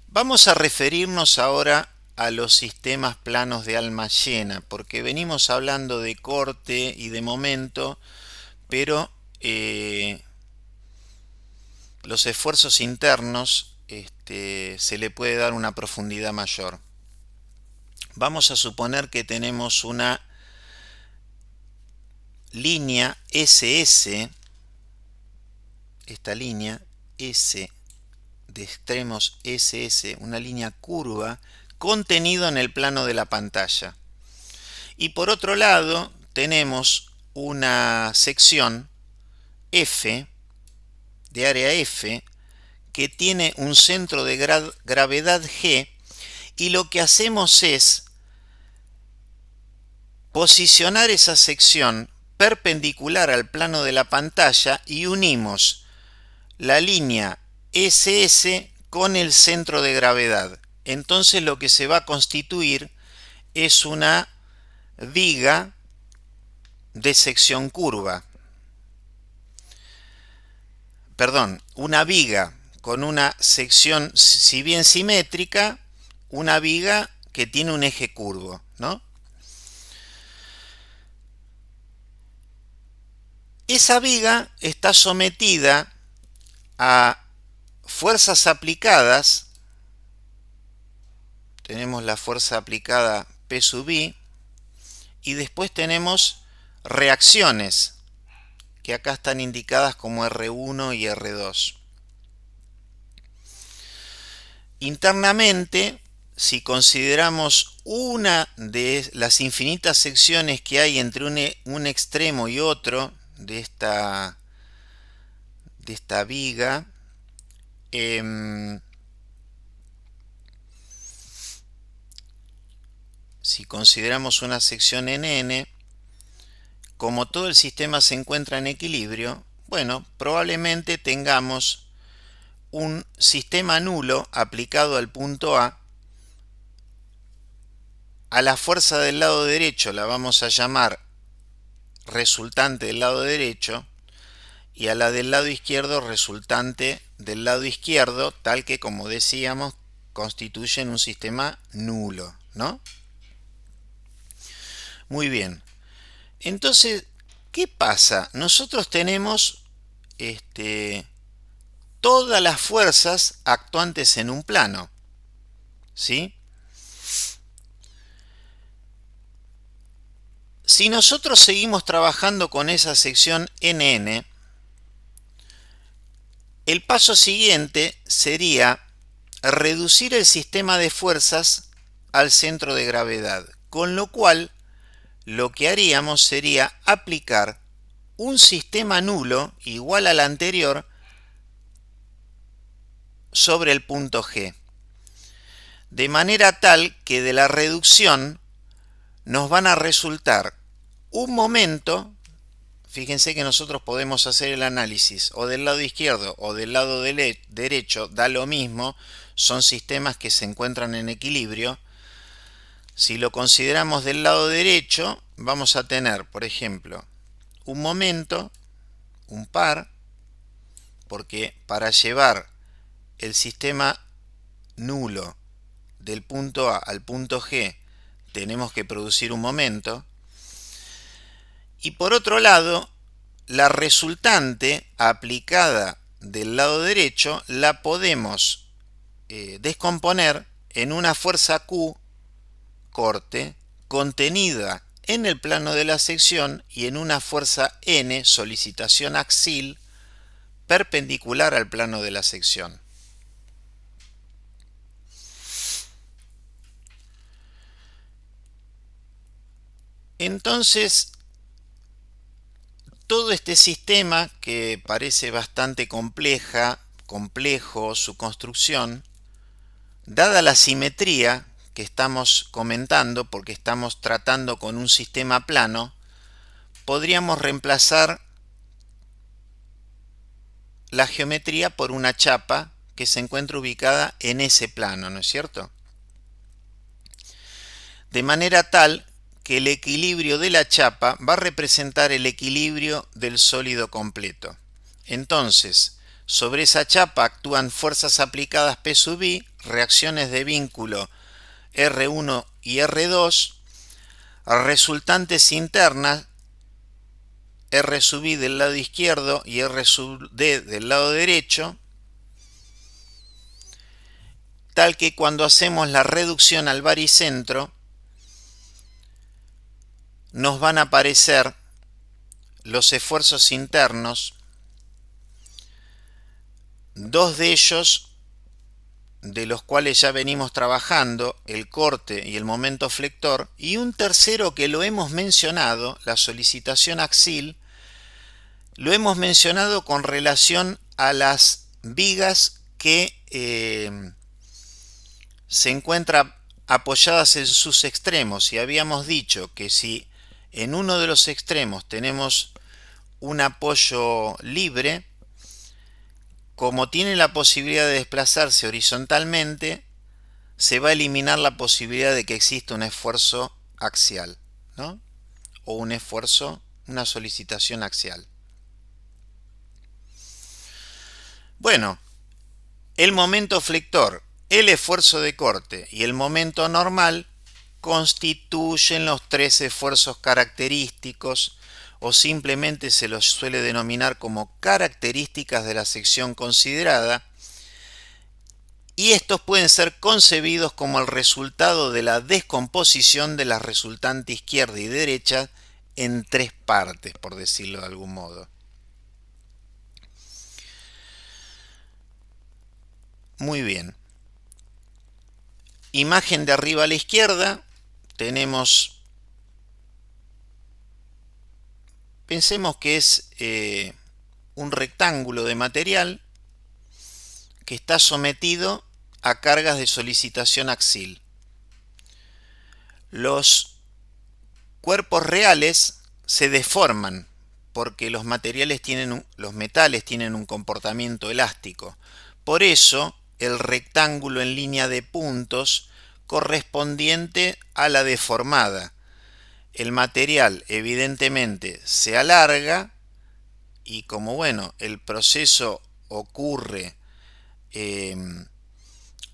Vamos a referirnos ahora a los sistemas planos de alma llena, porque venimos hablando de corte y de momento, pero los esfuerzos internos se le puede dar una profundidad mayor. Vamos a suponer que tenemos una línea SS, esta línea S de extremos SS, una línea curva contenido en el plano de la pantalla. Y por otro lado tenemos una sección F, de área F, que tiene un centro de gravedad G, y lo que hacemos es posicionar esa sección perpendicular al plano de la pantalla y unimos la línea SS con el centro de gravedad. Entonces lo que se va a constituir es una viga de sección curva. Perdón, una viga con una sección, si bien simétrica, una viga que tiene un eje curvo, ¿no? Esa viga está sometida a fuerzas aplicadas. Tenemos la fuerza aplicada P sub I, y después tenemos reacciones, que acá están indicadas como R1 y R2. Internamente, si consideramos una de las infinitas secciones que hay entre un extremo y otro de esta viga, si consideramos una sección en N, como todo el sistema se encuentra en equilibrio, bueno, probablemente tengamos un sistema nulo aplicado al punto A. A la fuerza del lado derecho la vamos a llamar resultante del lado derecho, y a la del lado izquierdo resultante del lado izquierdo, tal que, como decíamos, constituyen un sistema nulo, ¿no? Muy bien. Entonces, ¿qué pasa? Nosotros tenemos todas las fuerzas actuantes en un plano, ¿sí? Si nosotros seguimos trabajando con esa sección NN, el paso siguiente sería reducir el sistema de fuerzas al centro de gravedad, con lo cual lo que haríamos sería aplicar un sistema nulo igual al anterior sobre el punto G, de manera tal que de la reducción nos van a resultar un momento. Fíjense que nosotros podemos hacer el análisis o del lado izquierdo o del lado derecho, da lo mismo, son sistemas que se encuentran en equilibrio. Si lo consideramos del lado derecho, vamos a tener, por ejemplo, un momento, un par, porque para llevar el sistema nulo del punto A al punto G tenemos que producir un momento. Y por otro lado, la resultante aplicada del lado derecho la podemos descomponer en una fuerza Q, corte, contenida en el plano de la sección, y en una fuerza N, solicitación axil, perpendicular al plano de la sección. Entonces, todo este sistema, que parece bastante complejo su construcción, dada la simetría que estamos comentando, porque estamos tratando con un sistema plano, podríamos reemplazar la geometría por una chapa que se encuentra ubicada en ese plano, ¿no es cierto? De manera tal que el equilibrio de la chapa va a representar el equilibrio del sólido completo. Entonces, sobre esa chapa actúan fuerzas aplicadas P sub I, reacciones de vínculo R1 y R2, resultantes internas R sub I del lado izquierdo y R sub D del lado derecho, tal que cuando hacemos la reducción al baricentro nos van a aparecer los esfuerzos internos, dos de ellos de los cuales ya venimos trabajando, el corte y el momento flector, y un tercero que lo hemos mencionado, la solicitación axil, lo hemos mencionado con relación a las vigas que se encuentran apoyadas en sus extremos, y habíamos dicho que si en uno de los extremos tenemos un apoyo libre, como tiene la posibilidad de desplazarse horizontalmente, se va a eliminar la posibilidad de que exista un esfuerzo axial, ¿no? O un esfuerzo, una solicitación axial. Bueno, el momento flector, el esfuerzo de corte y el momento normal constituyen los tres esfuerzos característicos, o simplemente se los suele denominar como características de la sección considerada, y estos pueden ser concebidos como el resultado de la descomposición de la resultante izquierda y derecha en tres partes, por decirlo de algún modo. Muy bien. Imagen de arriba a la izquierda, tenemos, pensemos que es un rectángulo de material que está sometido a cargas de solicitación axil. Los cuerpos reales se deforman porque los metales tienen un comportamiento elástico. Por eso, el rectángulo en línea de puntos correspondiente a la deformada. El material evidentemente se alarga y como bueno, el proceso ocurre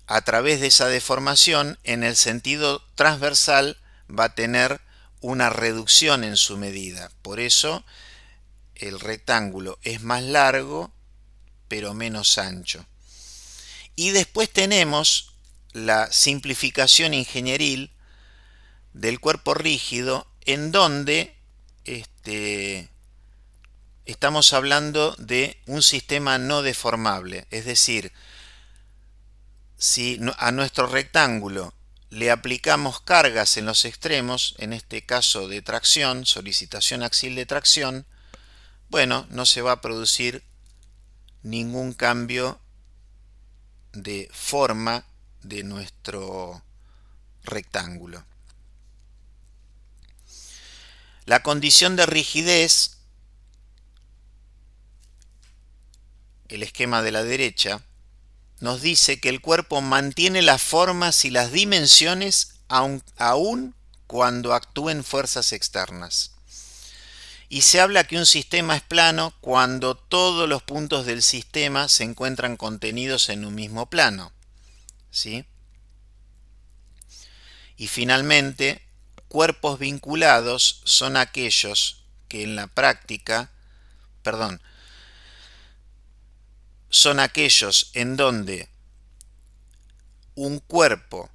a través de esa deformación, en el sentido transversal va a tener una reducción en su medida. Por eso el rectángulo es más largo pero menos ancho. Y después tenemos la simplificación ingenieril del cuerpo rígido, en donde estamos hablando de un sistema no deformable, es decir, si a nuestro rectángulo le aplicamos cargas en los extremos, en este caso de tracción, solicitación axil de tracción, bueno, no se va a producir ningún cambio de forma de nuestro rectángulo. La condición de rigidez, el esquema de la derecha, nos dice que el cuerpo mantiene las formas y las dimensiones aun cuando actúen fuerzas externas. Y se habla que un sistema es plano cuando todos los puntos del sistema se encuentran contenidos en un mismo plano, ¿sí? Y finalmente, cuerpos vinculados son aquellos que en la práctica, son aquellos en donde un cuerpo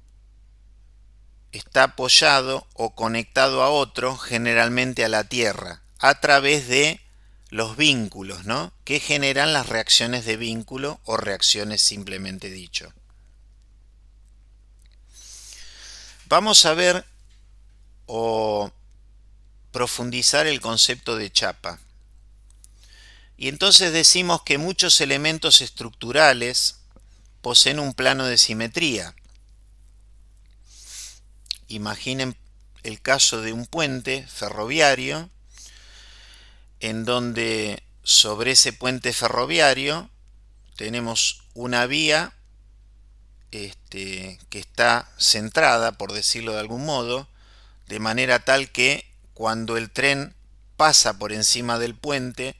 está apoyado o conectado a otro, generalmente a la Tierra, a través de los vínculos, ¿no?, que generan las reacciones de vínculo o reacciones simplemente dicho. Vamos a ver o profundizar el concepto de chapa. Y entonces decimos que muchos elementos estructurales poseen un plano de simetría. Imaginen el caso de un puente ferroviario, en donde sobre ese puente ferroviario tenemos una vía que está centrada, por decirlo de algún modo, de manera tal que cuando el tren pasa por encima del puente,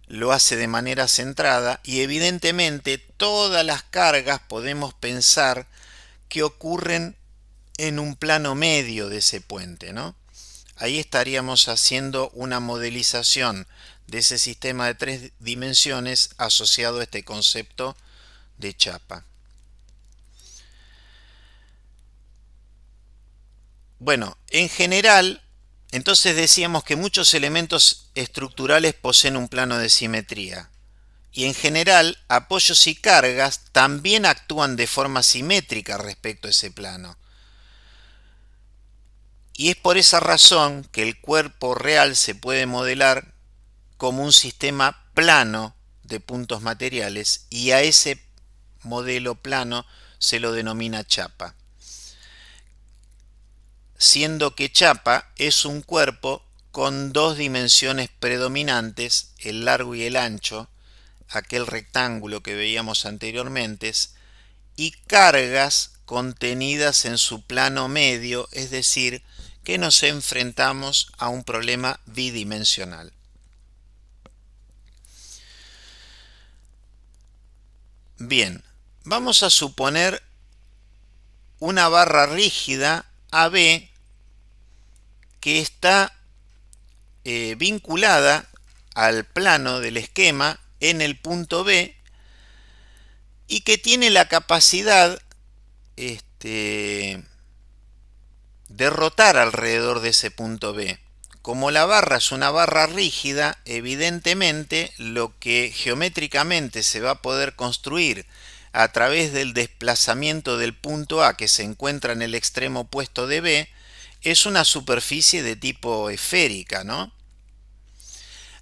lo hace de manera centrada, y evidentemente todas las cargas podemos pensar que ocurren en un plano medio de ese puente, ¿no? Ahí estaríamos haciendo una modelización de ese sistema de tres dimensiones asociado a este concepto de chapa. Bueno, en general, entonces decíamos que muchos elementos estructurales poseen un plano de simetría. Y en general, apoyos y cargas también actúan de forma simétrica respecto a ese plano. Y es por esa razón que el cuerpo real se puede modelar como un sistema plano de puntos materiales, y a ese modelo plano se lo denomina chapa. Siendo que chapa es un cuerpo con dos dimensiones predominantes, el largo y el ancho, aquel rectángulo que veíamos anteriormente, y cargas contenidas en su plano medio, es decir, que nos enfrentamos a un problema bidimensional. Bien, vamos a suponer una barra rígida AB que está vinculada al plano del esquema en el punto B y que tiene la capacidad de rotar alrededor de ese punto B. Como la barra es una barra rígida, evidentemente lo que geométricamente se va a poder construir a través del desplazamiento del punto A que se encuentra en el extremo opuesto de B es una superficie de tipo esférica, ¿no?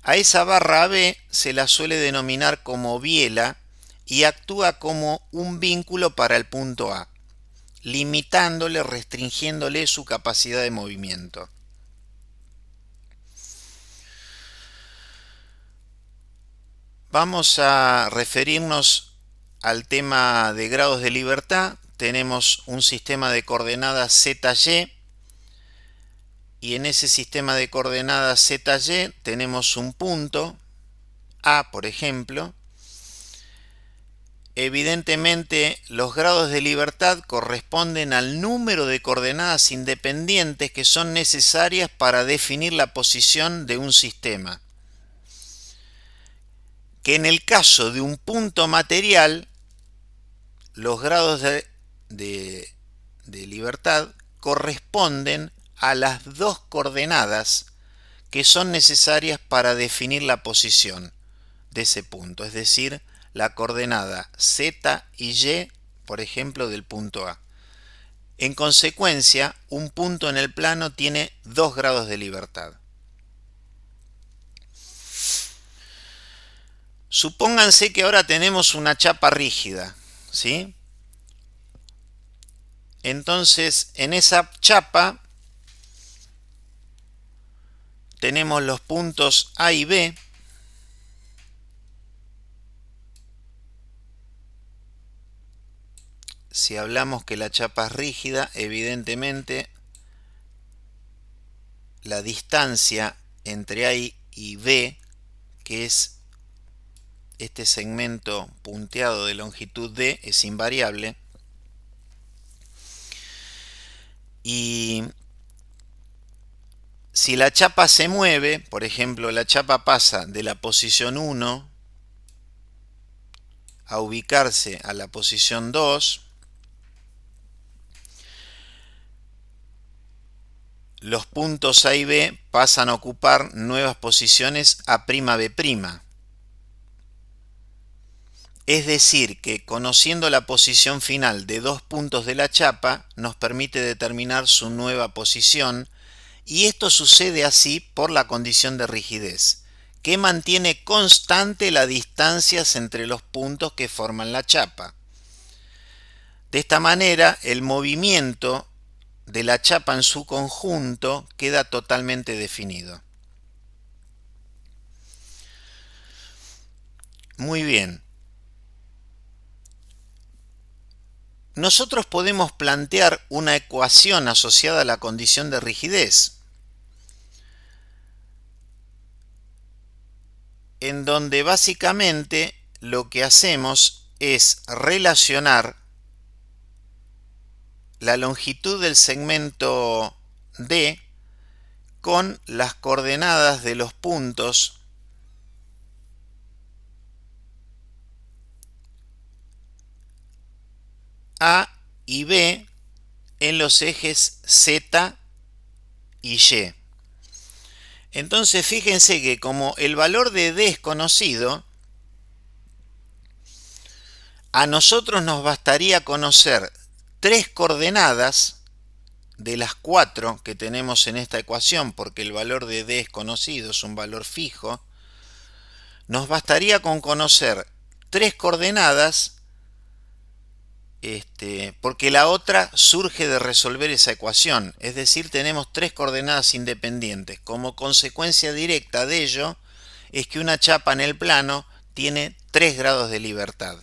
A esa barra B se la suele denominar como biela y actúa como un vínculo para el punto A, limitándole, restringiéndole su capacidad de movimiento. Vamos a referirnos al tema de grados de libertad. Tenemos un sistema de coordenadas ZY y en ese sistema de coordenadas ZY tenemos un punto A, por ejemplo. Evidentemente, los grados de libertad corresponden al número de coordenadas independientes que son necesarias para definir la posición de un sistema. Que en el caso de un punto material, los grados de libertad corresponden a las dos coordenadas que son necesarias para definir la posición de ese punto, es decir, la coordenada Z y Y, por ejemplo, del punto A. En consecuencia, un punto en el plano tiene 2 grados de libertad. Supónganse que ahora tenemos una chapa rígida, ¿sí? Entonces, en esa chapa tenemos los puntos A y B. Si hablamos que la chapa es rígida, evidentemente la distancia entre A y B, que es este segmento punteado de longitud D, es invariable. Y si la chapa se mueve, por ejemplo, la chapa pasa de la posición 1 a ubicarse a la posición 2, los puntos A y B pasan a ocupar nuevas posiciones A'B'. Es decir, que conociendo la posición final de dos puntos de la chapa nos permite determinar su nueva posición, y esto sucede así por la condición de rigidez, que mantiene constante las distancias entre los puntos que forman la chapa. De esta manera, el movimiento de la chapa en su conjunto queda totalmente definido. Muy bien. Nosotros podemos plantear una ecuación asociada a la condición de rigidez, en donde básicamente lo que hacemos es relacionar la longitud del segmento D con las coordenadas de los puntos A y B en los ejes Z y Y. Entonces fíjense que como el valor de D es conocido, A nosotros nos bastaría conocer 3 coordenadas de las 4 que tenemos en esta ecuación, porque el valor de D es conocido, es un valor fijo. Nos bastaría con conocer 3 coordenadas, porque la otra surge de resolver esa ecuación. Es decir, tenemos 3 coordenadas independientes. Como consecuencia directa de ello, es que una chapa en el plano tiene 3 grados de libertad.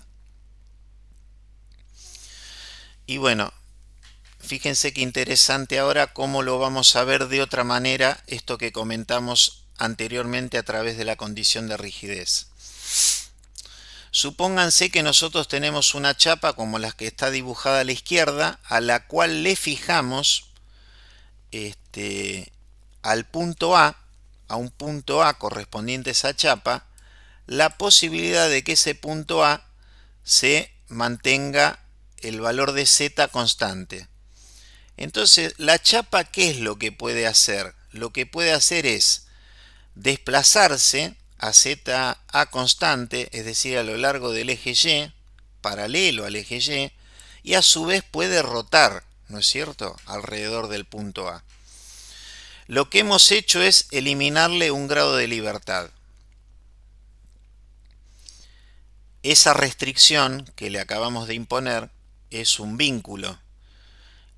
Y bueno, fíjense qué interesante ahora cómo lo vamos a ver de otra manera, esto que comentamos anteriormente a través de la condición de rigidez. Supónganse que nosotros tenemos una chapa como la que está dibujada a la izquierda, a la cual le fijamos al punto a un punto A correspondiente a esa chapa, la posibilidad de que ese punto A se mantenga el valor de Z constante. Entonces, la chapa, ¿qué es lo que puede hacer? Lo que puede hacer es desplazarse a ZA constante, es decir, a lo largo del eje Y, paralelo al eje y a su vez puede rotar, ¿no es cierto?, alrededor del punto A. Lo que hemos hecho es eliminarle un grado de libertad. Esa restricción que le acabamos de imponer es un vínculo.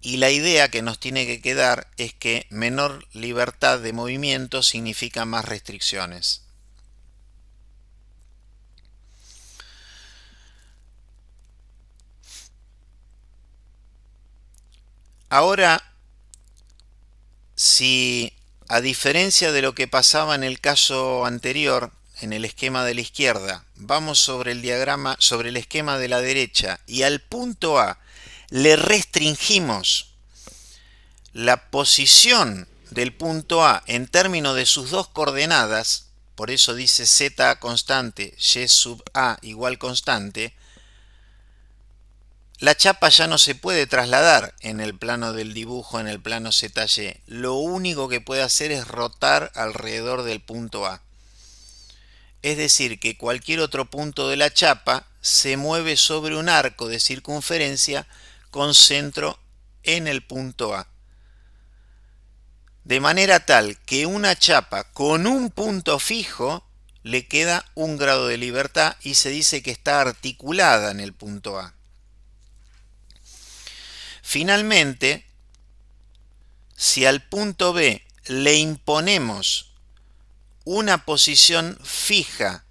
Y la idea que nos tiene que quedar es que menor libertad de movimiento significa más restricciones. Ahora, si a diferencia de lo que pasaba en el caso anterior, en el esquema de la izquierda, vamos sobre el diagrama, sobre el esquema de la derecha y al punto A le restringimos la posición del punto A en términos de sus dos coordenadas, por eso dice Z constante, Y sub A igual constante, la chapa ya no se puede trasladar en el plano del dibujo, en el plano ZY. Lo único que puede hacer es rotar alrededor del punto A. Es decir, que cualquier otro punto de la chapa se mueve sobre un arco de circunferencia con centro en el punto A. De manera tal que una chapa con un punto fijo le queda un grado de libertad y se dice que está articulada en el punto A. Finalmente, si al punto B le imponemos una posición fija,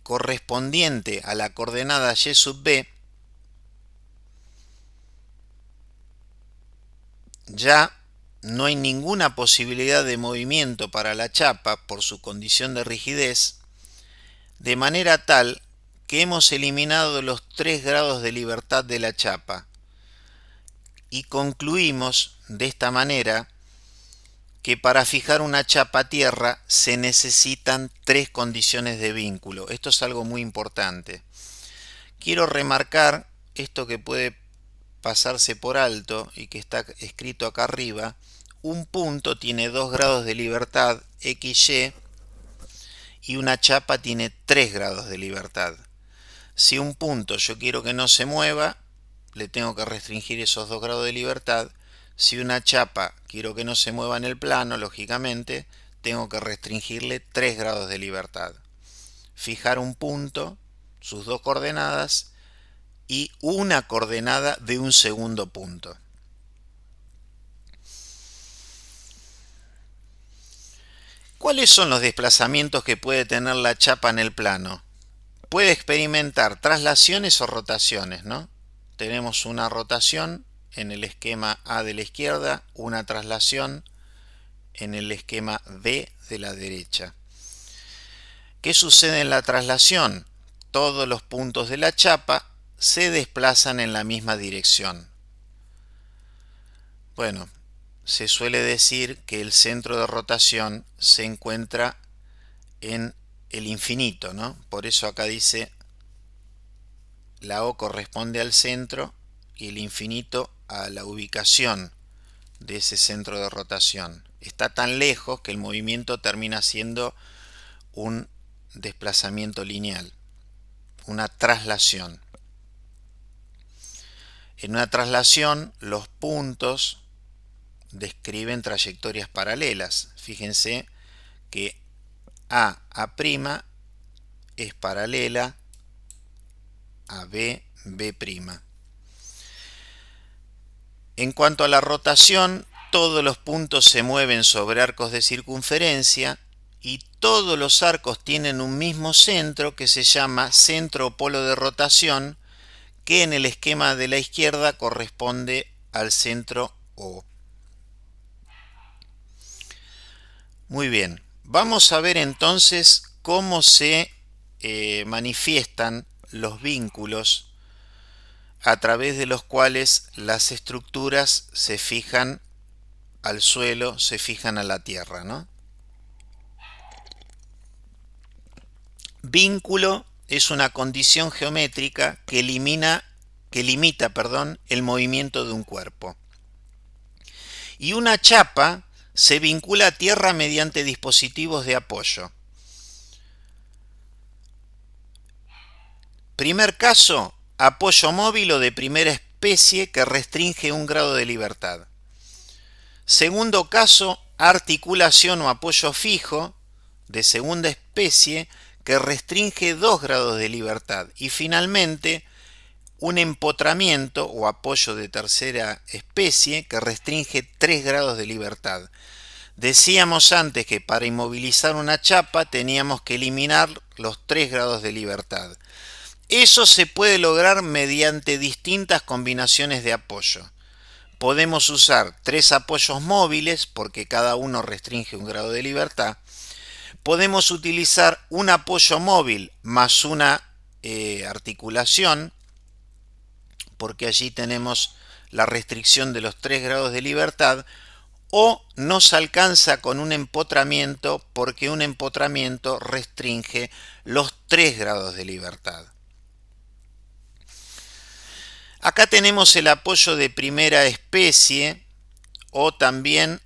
correspondiente a la coordenada Y sub B, ya no hay ninguna posibilidad de movimiento para la chapa por su condición de rigidez, de manera tal que hemos eliminado los 3 grados de libertad de la chapa y concluimos de esta manera que para fijar una chapa a tierra se necesitan 3 condiciones de vínculo. Esto es algo muy importante. Quiero remarcar esto que puede pasarse por alto y que está escrito acá arriba. Un punto tiene 2 grados de libertad XY y una chapa tiene 3 grados de libertad. Si un punto yo quiero que no se mueva, le tengo que restringir esos 2 grados de libertad. Si una chapa quiero que no se mueva en el plano, lógicamente, tengo que restringirle 3 grados de libertad. Fijar un punto, sus 2 coordenadas y una coordenada de un segundo punto. ¿Cuáles son los desplazamientos que puede tener la chapa en el plano? Puede experimentar traslaciones o rotaciones, ¿no? Tenemos una rotación en el esquema A de la izquierda, una traslación en el esquema B de la derecha. ¿Qué sucede en la traslación? Todos los puntos de la chapa se desplazan en la misma dirección. Bueno, se suele decir que el centro de rotación se encuentra en el infinito, ¿no? Por eso acá dice la O corresponde al centro y el infinito a la ubicación de ese centro de rotación. Está tan lejos que el movimiento termina siendo un desplazamiento lineal, una traslación. En una traslación, los puntos describen trayectorias paralelas. Fíjense que A' es paralela a B'. En cuanto a la rotación, todos los puntos se mueven sobre arcos de circunferencia y todos los arcos tienen un mismo centro que se llama centro o polo de rotación, que en el esquema de la izquierda corresponde al centro O. Muy bien, vamos a ver entonces cómo se manifiestan los vínculos a través de los cuales las estructuras se fijan al suelo, se fijan a la tierra, ¿no? Vínculo es una condición geométrica que limita, el movimiento de un cuerpo. Y una chapa se vincula a tierra mediante dispositivos de apoyo. Primer caso, apoyo móvil o de primera especie que restringe un grado de libertad. Segundo caso, articulación o apoyo fijo de segunda especie que restringe 2 grados de libertad. Y finalmente, un empotramiento o apoyo de tercera especie que restringe 3 grados de libertad. Decíamos antes que para inmovilizar una chapa teníamos que eliminar los 3 grados de libertad. Eso se puede lograr mediante distintas combinaciones de apoyo. Podemos usar 3 apoyos móviles porque cada uno restringe un grado de libertad. Podemos utilizar un apoyo móvil más una articulación, porque allí tenemos la restricción de los 3 grados de libertad, o nos alcanza con un empotramiento porque un empotramiento restringe los 3 grados de libertad. Acá tenemos el apoyo de primera especie o también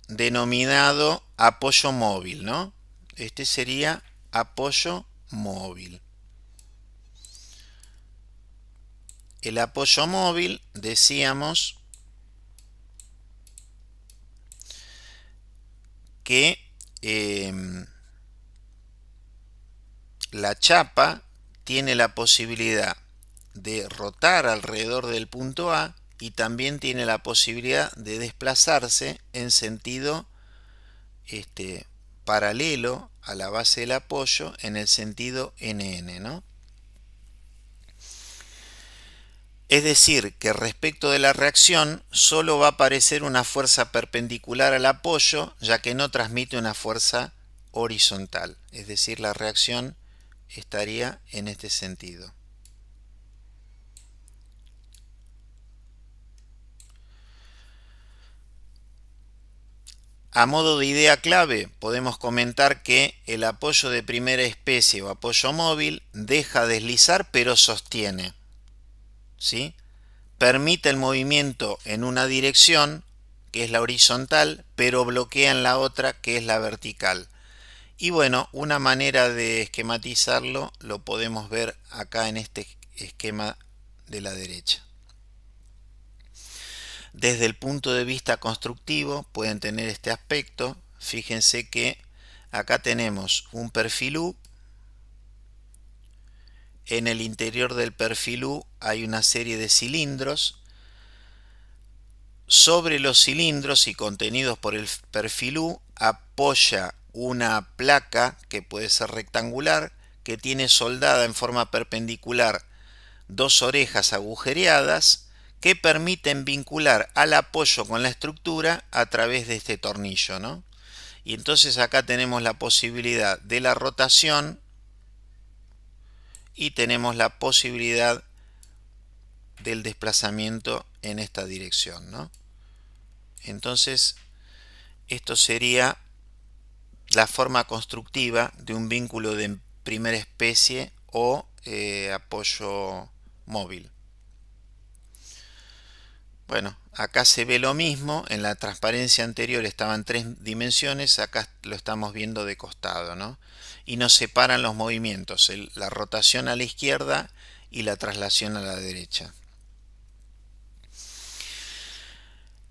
denominado apoyo móvil, ¿no? Este sería apoyo móvil. El apoyo móvil, decíamos que la chapa tiene la posibilidad de rotar alrededor del punto A y también tiene la posibilidad de desplazarse en sentido paralelo a la base del apoyo en el sentido NN, ¿no? Es decir, que respecto de la reacción solo va a aparecer una fuerza perpendicular al apoyo, ya que no transmite una fuerza horizontal. Es decir, la reacción estaría en este sentido. A modo de idea clave, podemos comentar que el apoyo de primera especie o apoyo móvil deja deslizar pero sostiene, ¿sí? Permite el movimiento en una dirección, que es la horizontal, pero bloquea en la otra, que es la vertical. Y bueno, una manera de esquematizarlo lo podemos ver acá en este esquema de la derecha. Desde el punto de vista constructivo pueden tener este aspecto. Fíjense que acá tenemos un perfil U. En el interior del perfil U hay una serie de cilindros. Sobre los cilindros y contenidos por el perfil U apoya una placa que puede ser rectangular, que tiene soldada en forma perpendicular 2 orejas agujereadas que permiten vincular al apoyo con la estructura a través de este tornillo, ¿no? Y entonces acá tenemos la posibilidad de la rotación y tenemos la posibilidad del desplazamiento en esta dirección, ¿no? Entonces, esto sería la forma constructiva de un vínculo de primera especie o apoyo móvil. Bueno, acá se ve lo mismo, en la transparencia anterior estaba en 3 dimensiones, acá lo estamos viendo de costado, ¿no? Y nos separan los movimientos, la rotación a la izquierda y la traslación a la derecha.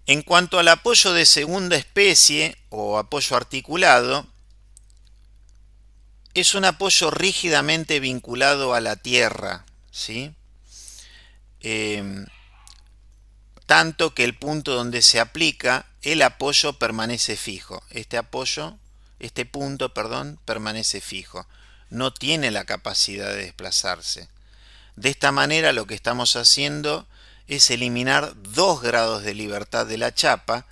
En cuanto al apoyo de segunda especie o apoyo articulado, es un apoyo rígidamente vinculado a la tierra, ¿sí? Tanto que el punto donde se aplica el apoyo permanece fijo. Este punto, permanece fijo. No tiene la capacidad de desplazarse. De esta manera lo que estamos haciendo es eliminar 2 grados de libertad de la chapa,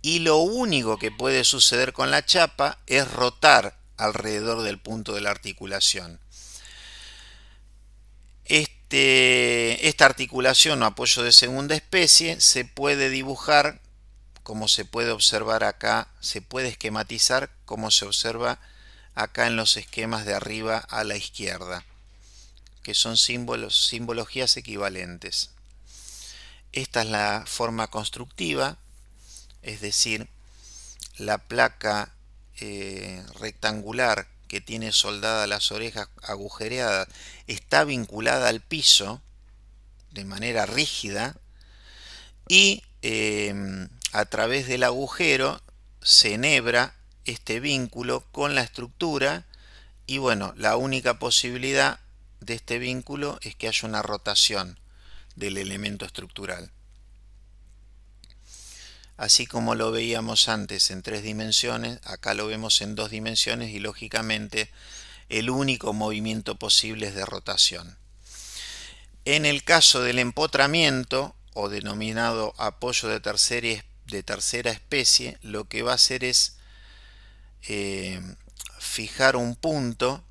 y lo único que puede suceder con la chapa es rotar alrededor del punto de la articulación. Esta articulación o apoyo de segunda especie se puede dibujar, como se puede observar acá, se puede esquematizar como se observa acá en los esquemas de arriba a la izquierda, que son simbologías equivalentes. Esta es la forma constructiva, es decir, la placa rectangular que tiene soldadas las orejas agujereadas está vinculada al piso de manera rígida, y a través del agujero se enhebra este vínculo con la estructura, y bueno, la única posibilidad de este vínculo es que haya una rotación del elemento estructural. Así como lo veíamos antes en 3 dimensiones, acá lo vemos en 2 dimensiones, y lógicamente el único movimiento posible es de rotación. En el caso del empotramiento, o denominado apoyo de tercera especie, lo que va a hacer es fijar un punto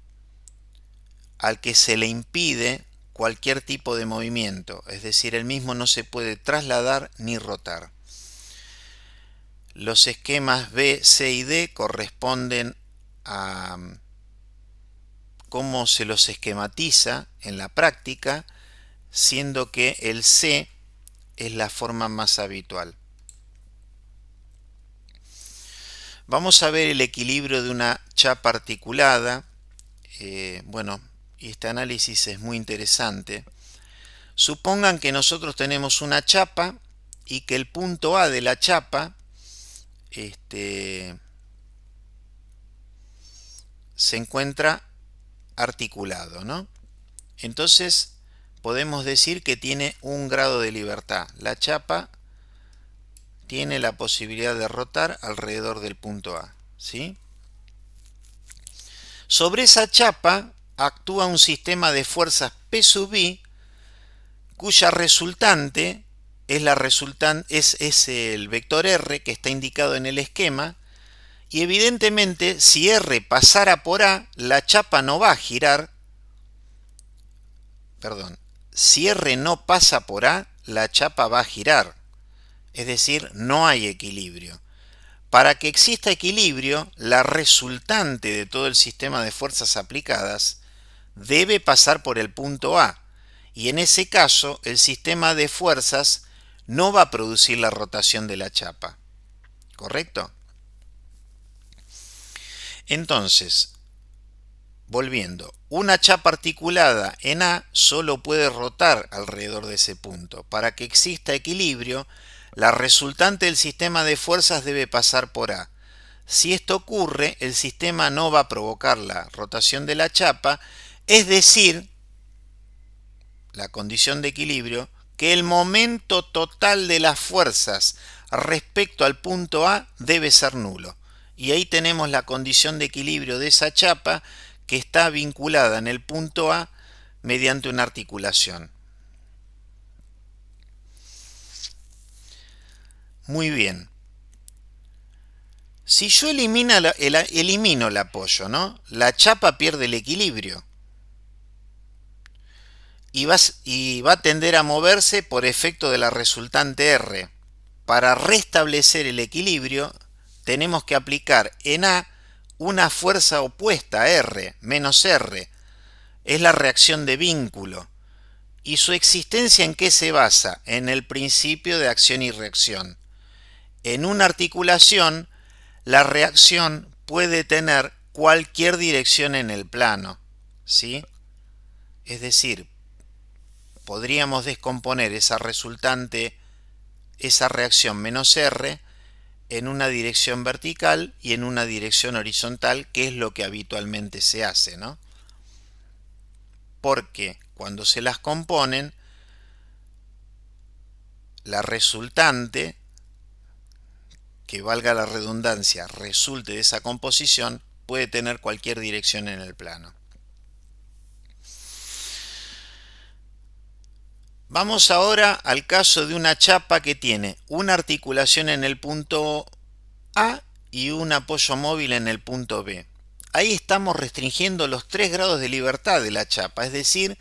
al que se le impide cualquier tipo de movimiento, es decir, el mismo no se puede trasladar ni rotar. Los esquemas B, C y D corresponden a cómo se los esquematiza en la práctica, siendo que el C es la forma más habitual. Vamos a ver el equilibrio de una chapa articulada. Bueno, y este análisis es muy interesante. Supongan que nosotros tenemos una chapa y que el punto A de la chapa se encuentra articulado, ¿no? Entonces podemos decir que tiene 1 grado de libertad. La chapa tiene la posibilidad de rotar alrededor del punto A, ¿sí? Sobre esa chapa actúa un sistema de fuerzas P sub I, cuya resultante es el vector R que está indicado en el esquema, y evidentemente si R pasara por A, la chapa no va a girar. Perdón, si R no pasa por A, la chapa va a girar. Es decir, no hay equilibrio. Para que exista equilibrio, la resultante de todo el sistema de fuerzas aplicadas debe pasar por el punto A, y en ese caso el sistema de fuerzas no va a producir la rotación de la chapa. ¿Correcto? Entonces, volviendo, una chapa articulada en A solo puede rotar alrededor de ese punto. Para que exista equilibrio, la resultante del sistema de fuerzas debe pasar por A. Si esto ocurre, el sistema no va a provocar la rotación de la chapa, es decir, la condición de equilibrio, que el momento total de las fuerzas respecto al punto A debe ser nulo. Y ahí tenemos la condición de equilibrio de esa chapa, que está vinculada en el punto A mediante una articulación. Muy bien. Si yo elimino el apoyo, ¿no? La chapa pierde el equilibrio y va a tender a moverse por efecto de la resultante R. Para restablecer el equilibrio, tenemos que aplicar en A una fuerza opuesta a R, menos R. Es la reacción de vínculo. ¿Y su existencia en qué se basa? En el principio de acción y reacción. En una articulación, la reacción puede tener cualquier dirección en el plano, ¿sí? Es decir, podríamos descomponer esa resultante, esa reacción menos R, en una dirección vertical y en una dirección horizontal, que es lo que habitualmente se hace, ¿no? Porque cuando se las componen, la resultante, que valga la redundancia, resulte de esa composición, puede tener cualquier dirección en el plano. Vamos ahora al caso de una chapa que tiene una articulación en el punto A y un apoyo móvil en el punto B. Ahí estamos restringiendo los 3 grados de libertad de la chapa, es decir,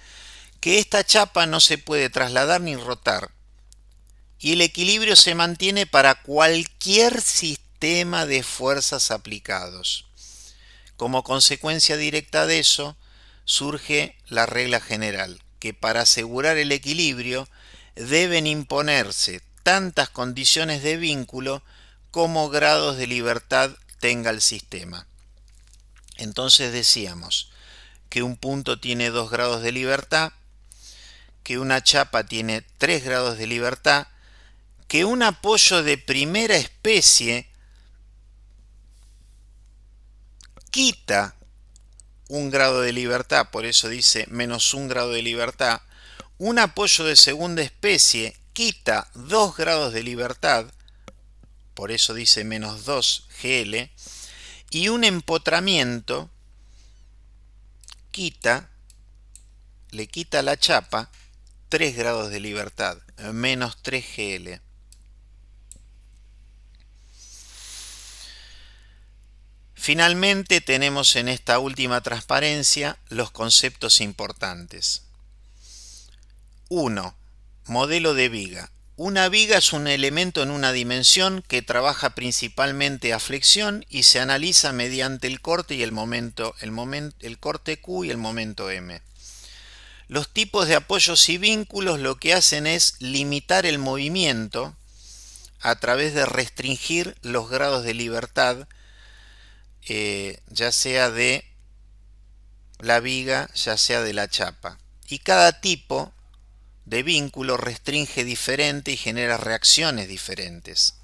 que esta chapa no se puede trasladar ni rotar. Y el equilibrio se mantiene para cualquier sistema de fuerzas aplicados. Como consecuencia directa de eso, surge la regla general, que para asegurar el equilibrio deben imponerse tantas condiciones de vínculo como grados de libertad tenga el sistema. Entonces decíamos que un punto tiene 2 grados de libertad, que una chapa tiene 3 grados de libertad, que un apoyo de primera especie quita un grado de libertad, por eso dice menos un grado de libertad. Un apoyo de segunda especie quita 2 grados de libertad, por eso dice menos 2 GL. Y un empotramiento le quita a la chapa 3 grados de libertad, menos 3 GL. Finalmente tenemos en esta última transparencia los conceptos importantes. 1. Modelo de viga. Una viga es un elemento en una dimensión que trabaja principalmente a flexión y se analiza mediante el corte y el corte Q y el momento M. Los tipos de apoyos y vínculos lo que hacen es limitar el movimiento a través de restringir los grados de libertad, ya sea de la viga, ya sea de la chapa. Y cada tipo de vínculo restringe diferente y genera reacciones diferentes.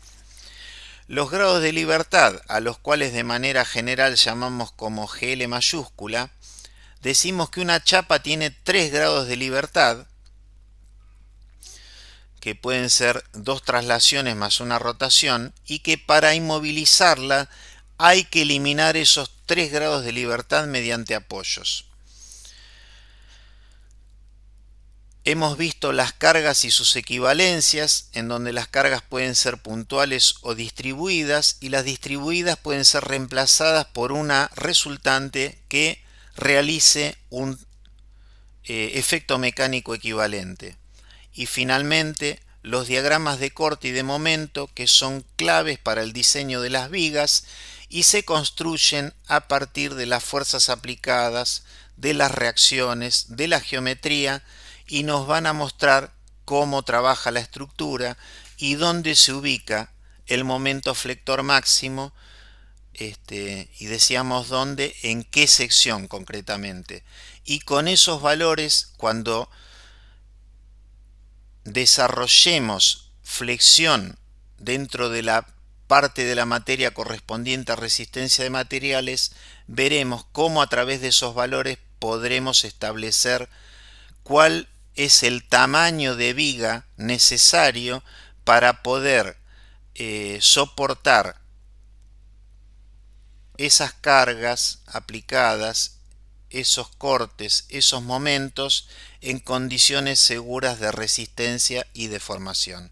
Los grados de libertad, a los cuales de manera general llamamos como GL mayúscula, decimos que una chapa tiene 3 grados de libertad, que pueden ser 2 traslaciones más una rotación, y que para inmovilizarla hay que eliminar esos 3 grados de libertad mediante apoyos. Hemos visto las cargas y sus equivalencias, en donde las cargas pueden ser puntuales o distribuidas, y las distribuidas pueden ser reemplazadas por una resultante que realice un efecto mecánico equivalente. Y finalmente, los diagramas de corte y de momento, que son claves para el diseño de las vigas y se construyen a partir de las fuerzas aplicadas, de las reacciones, de la geometría, y nos van a mostrar cómo trabaja la estructura y dónde se ubica el momento flector máximo, y decíamos dónde, en qué sección concretamente. Y con esos valores, cuando desarrollemos flexión dentro de la parte de la materia correspondiente a resistencia de materiales, veremos cómo a través de esos valores podremos establecer cuál es el tamaño de viga necesario para poder soportar esas cargas aplicadas, esos cortes, esos momentos en condiciones seguras de resistencia y de formación.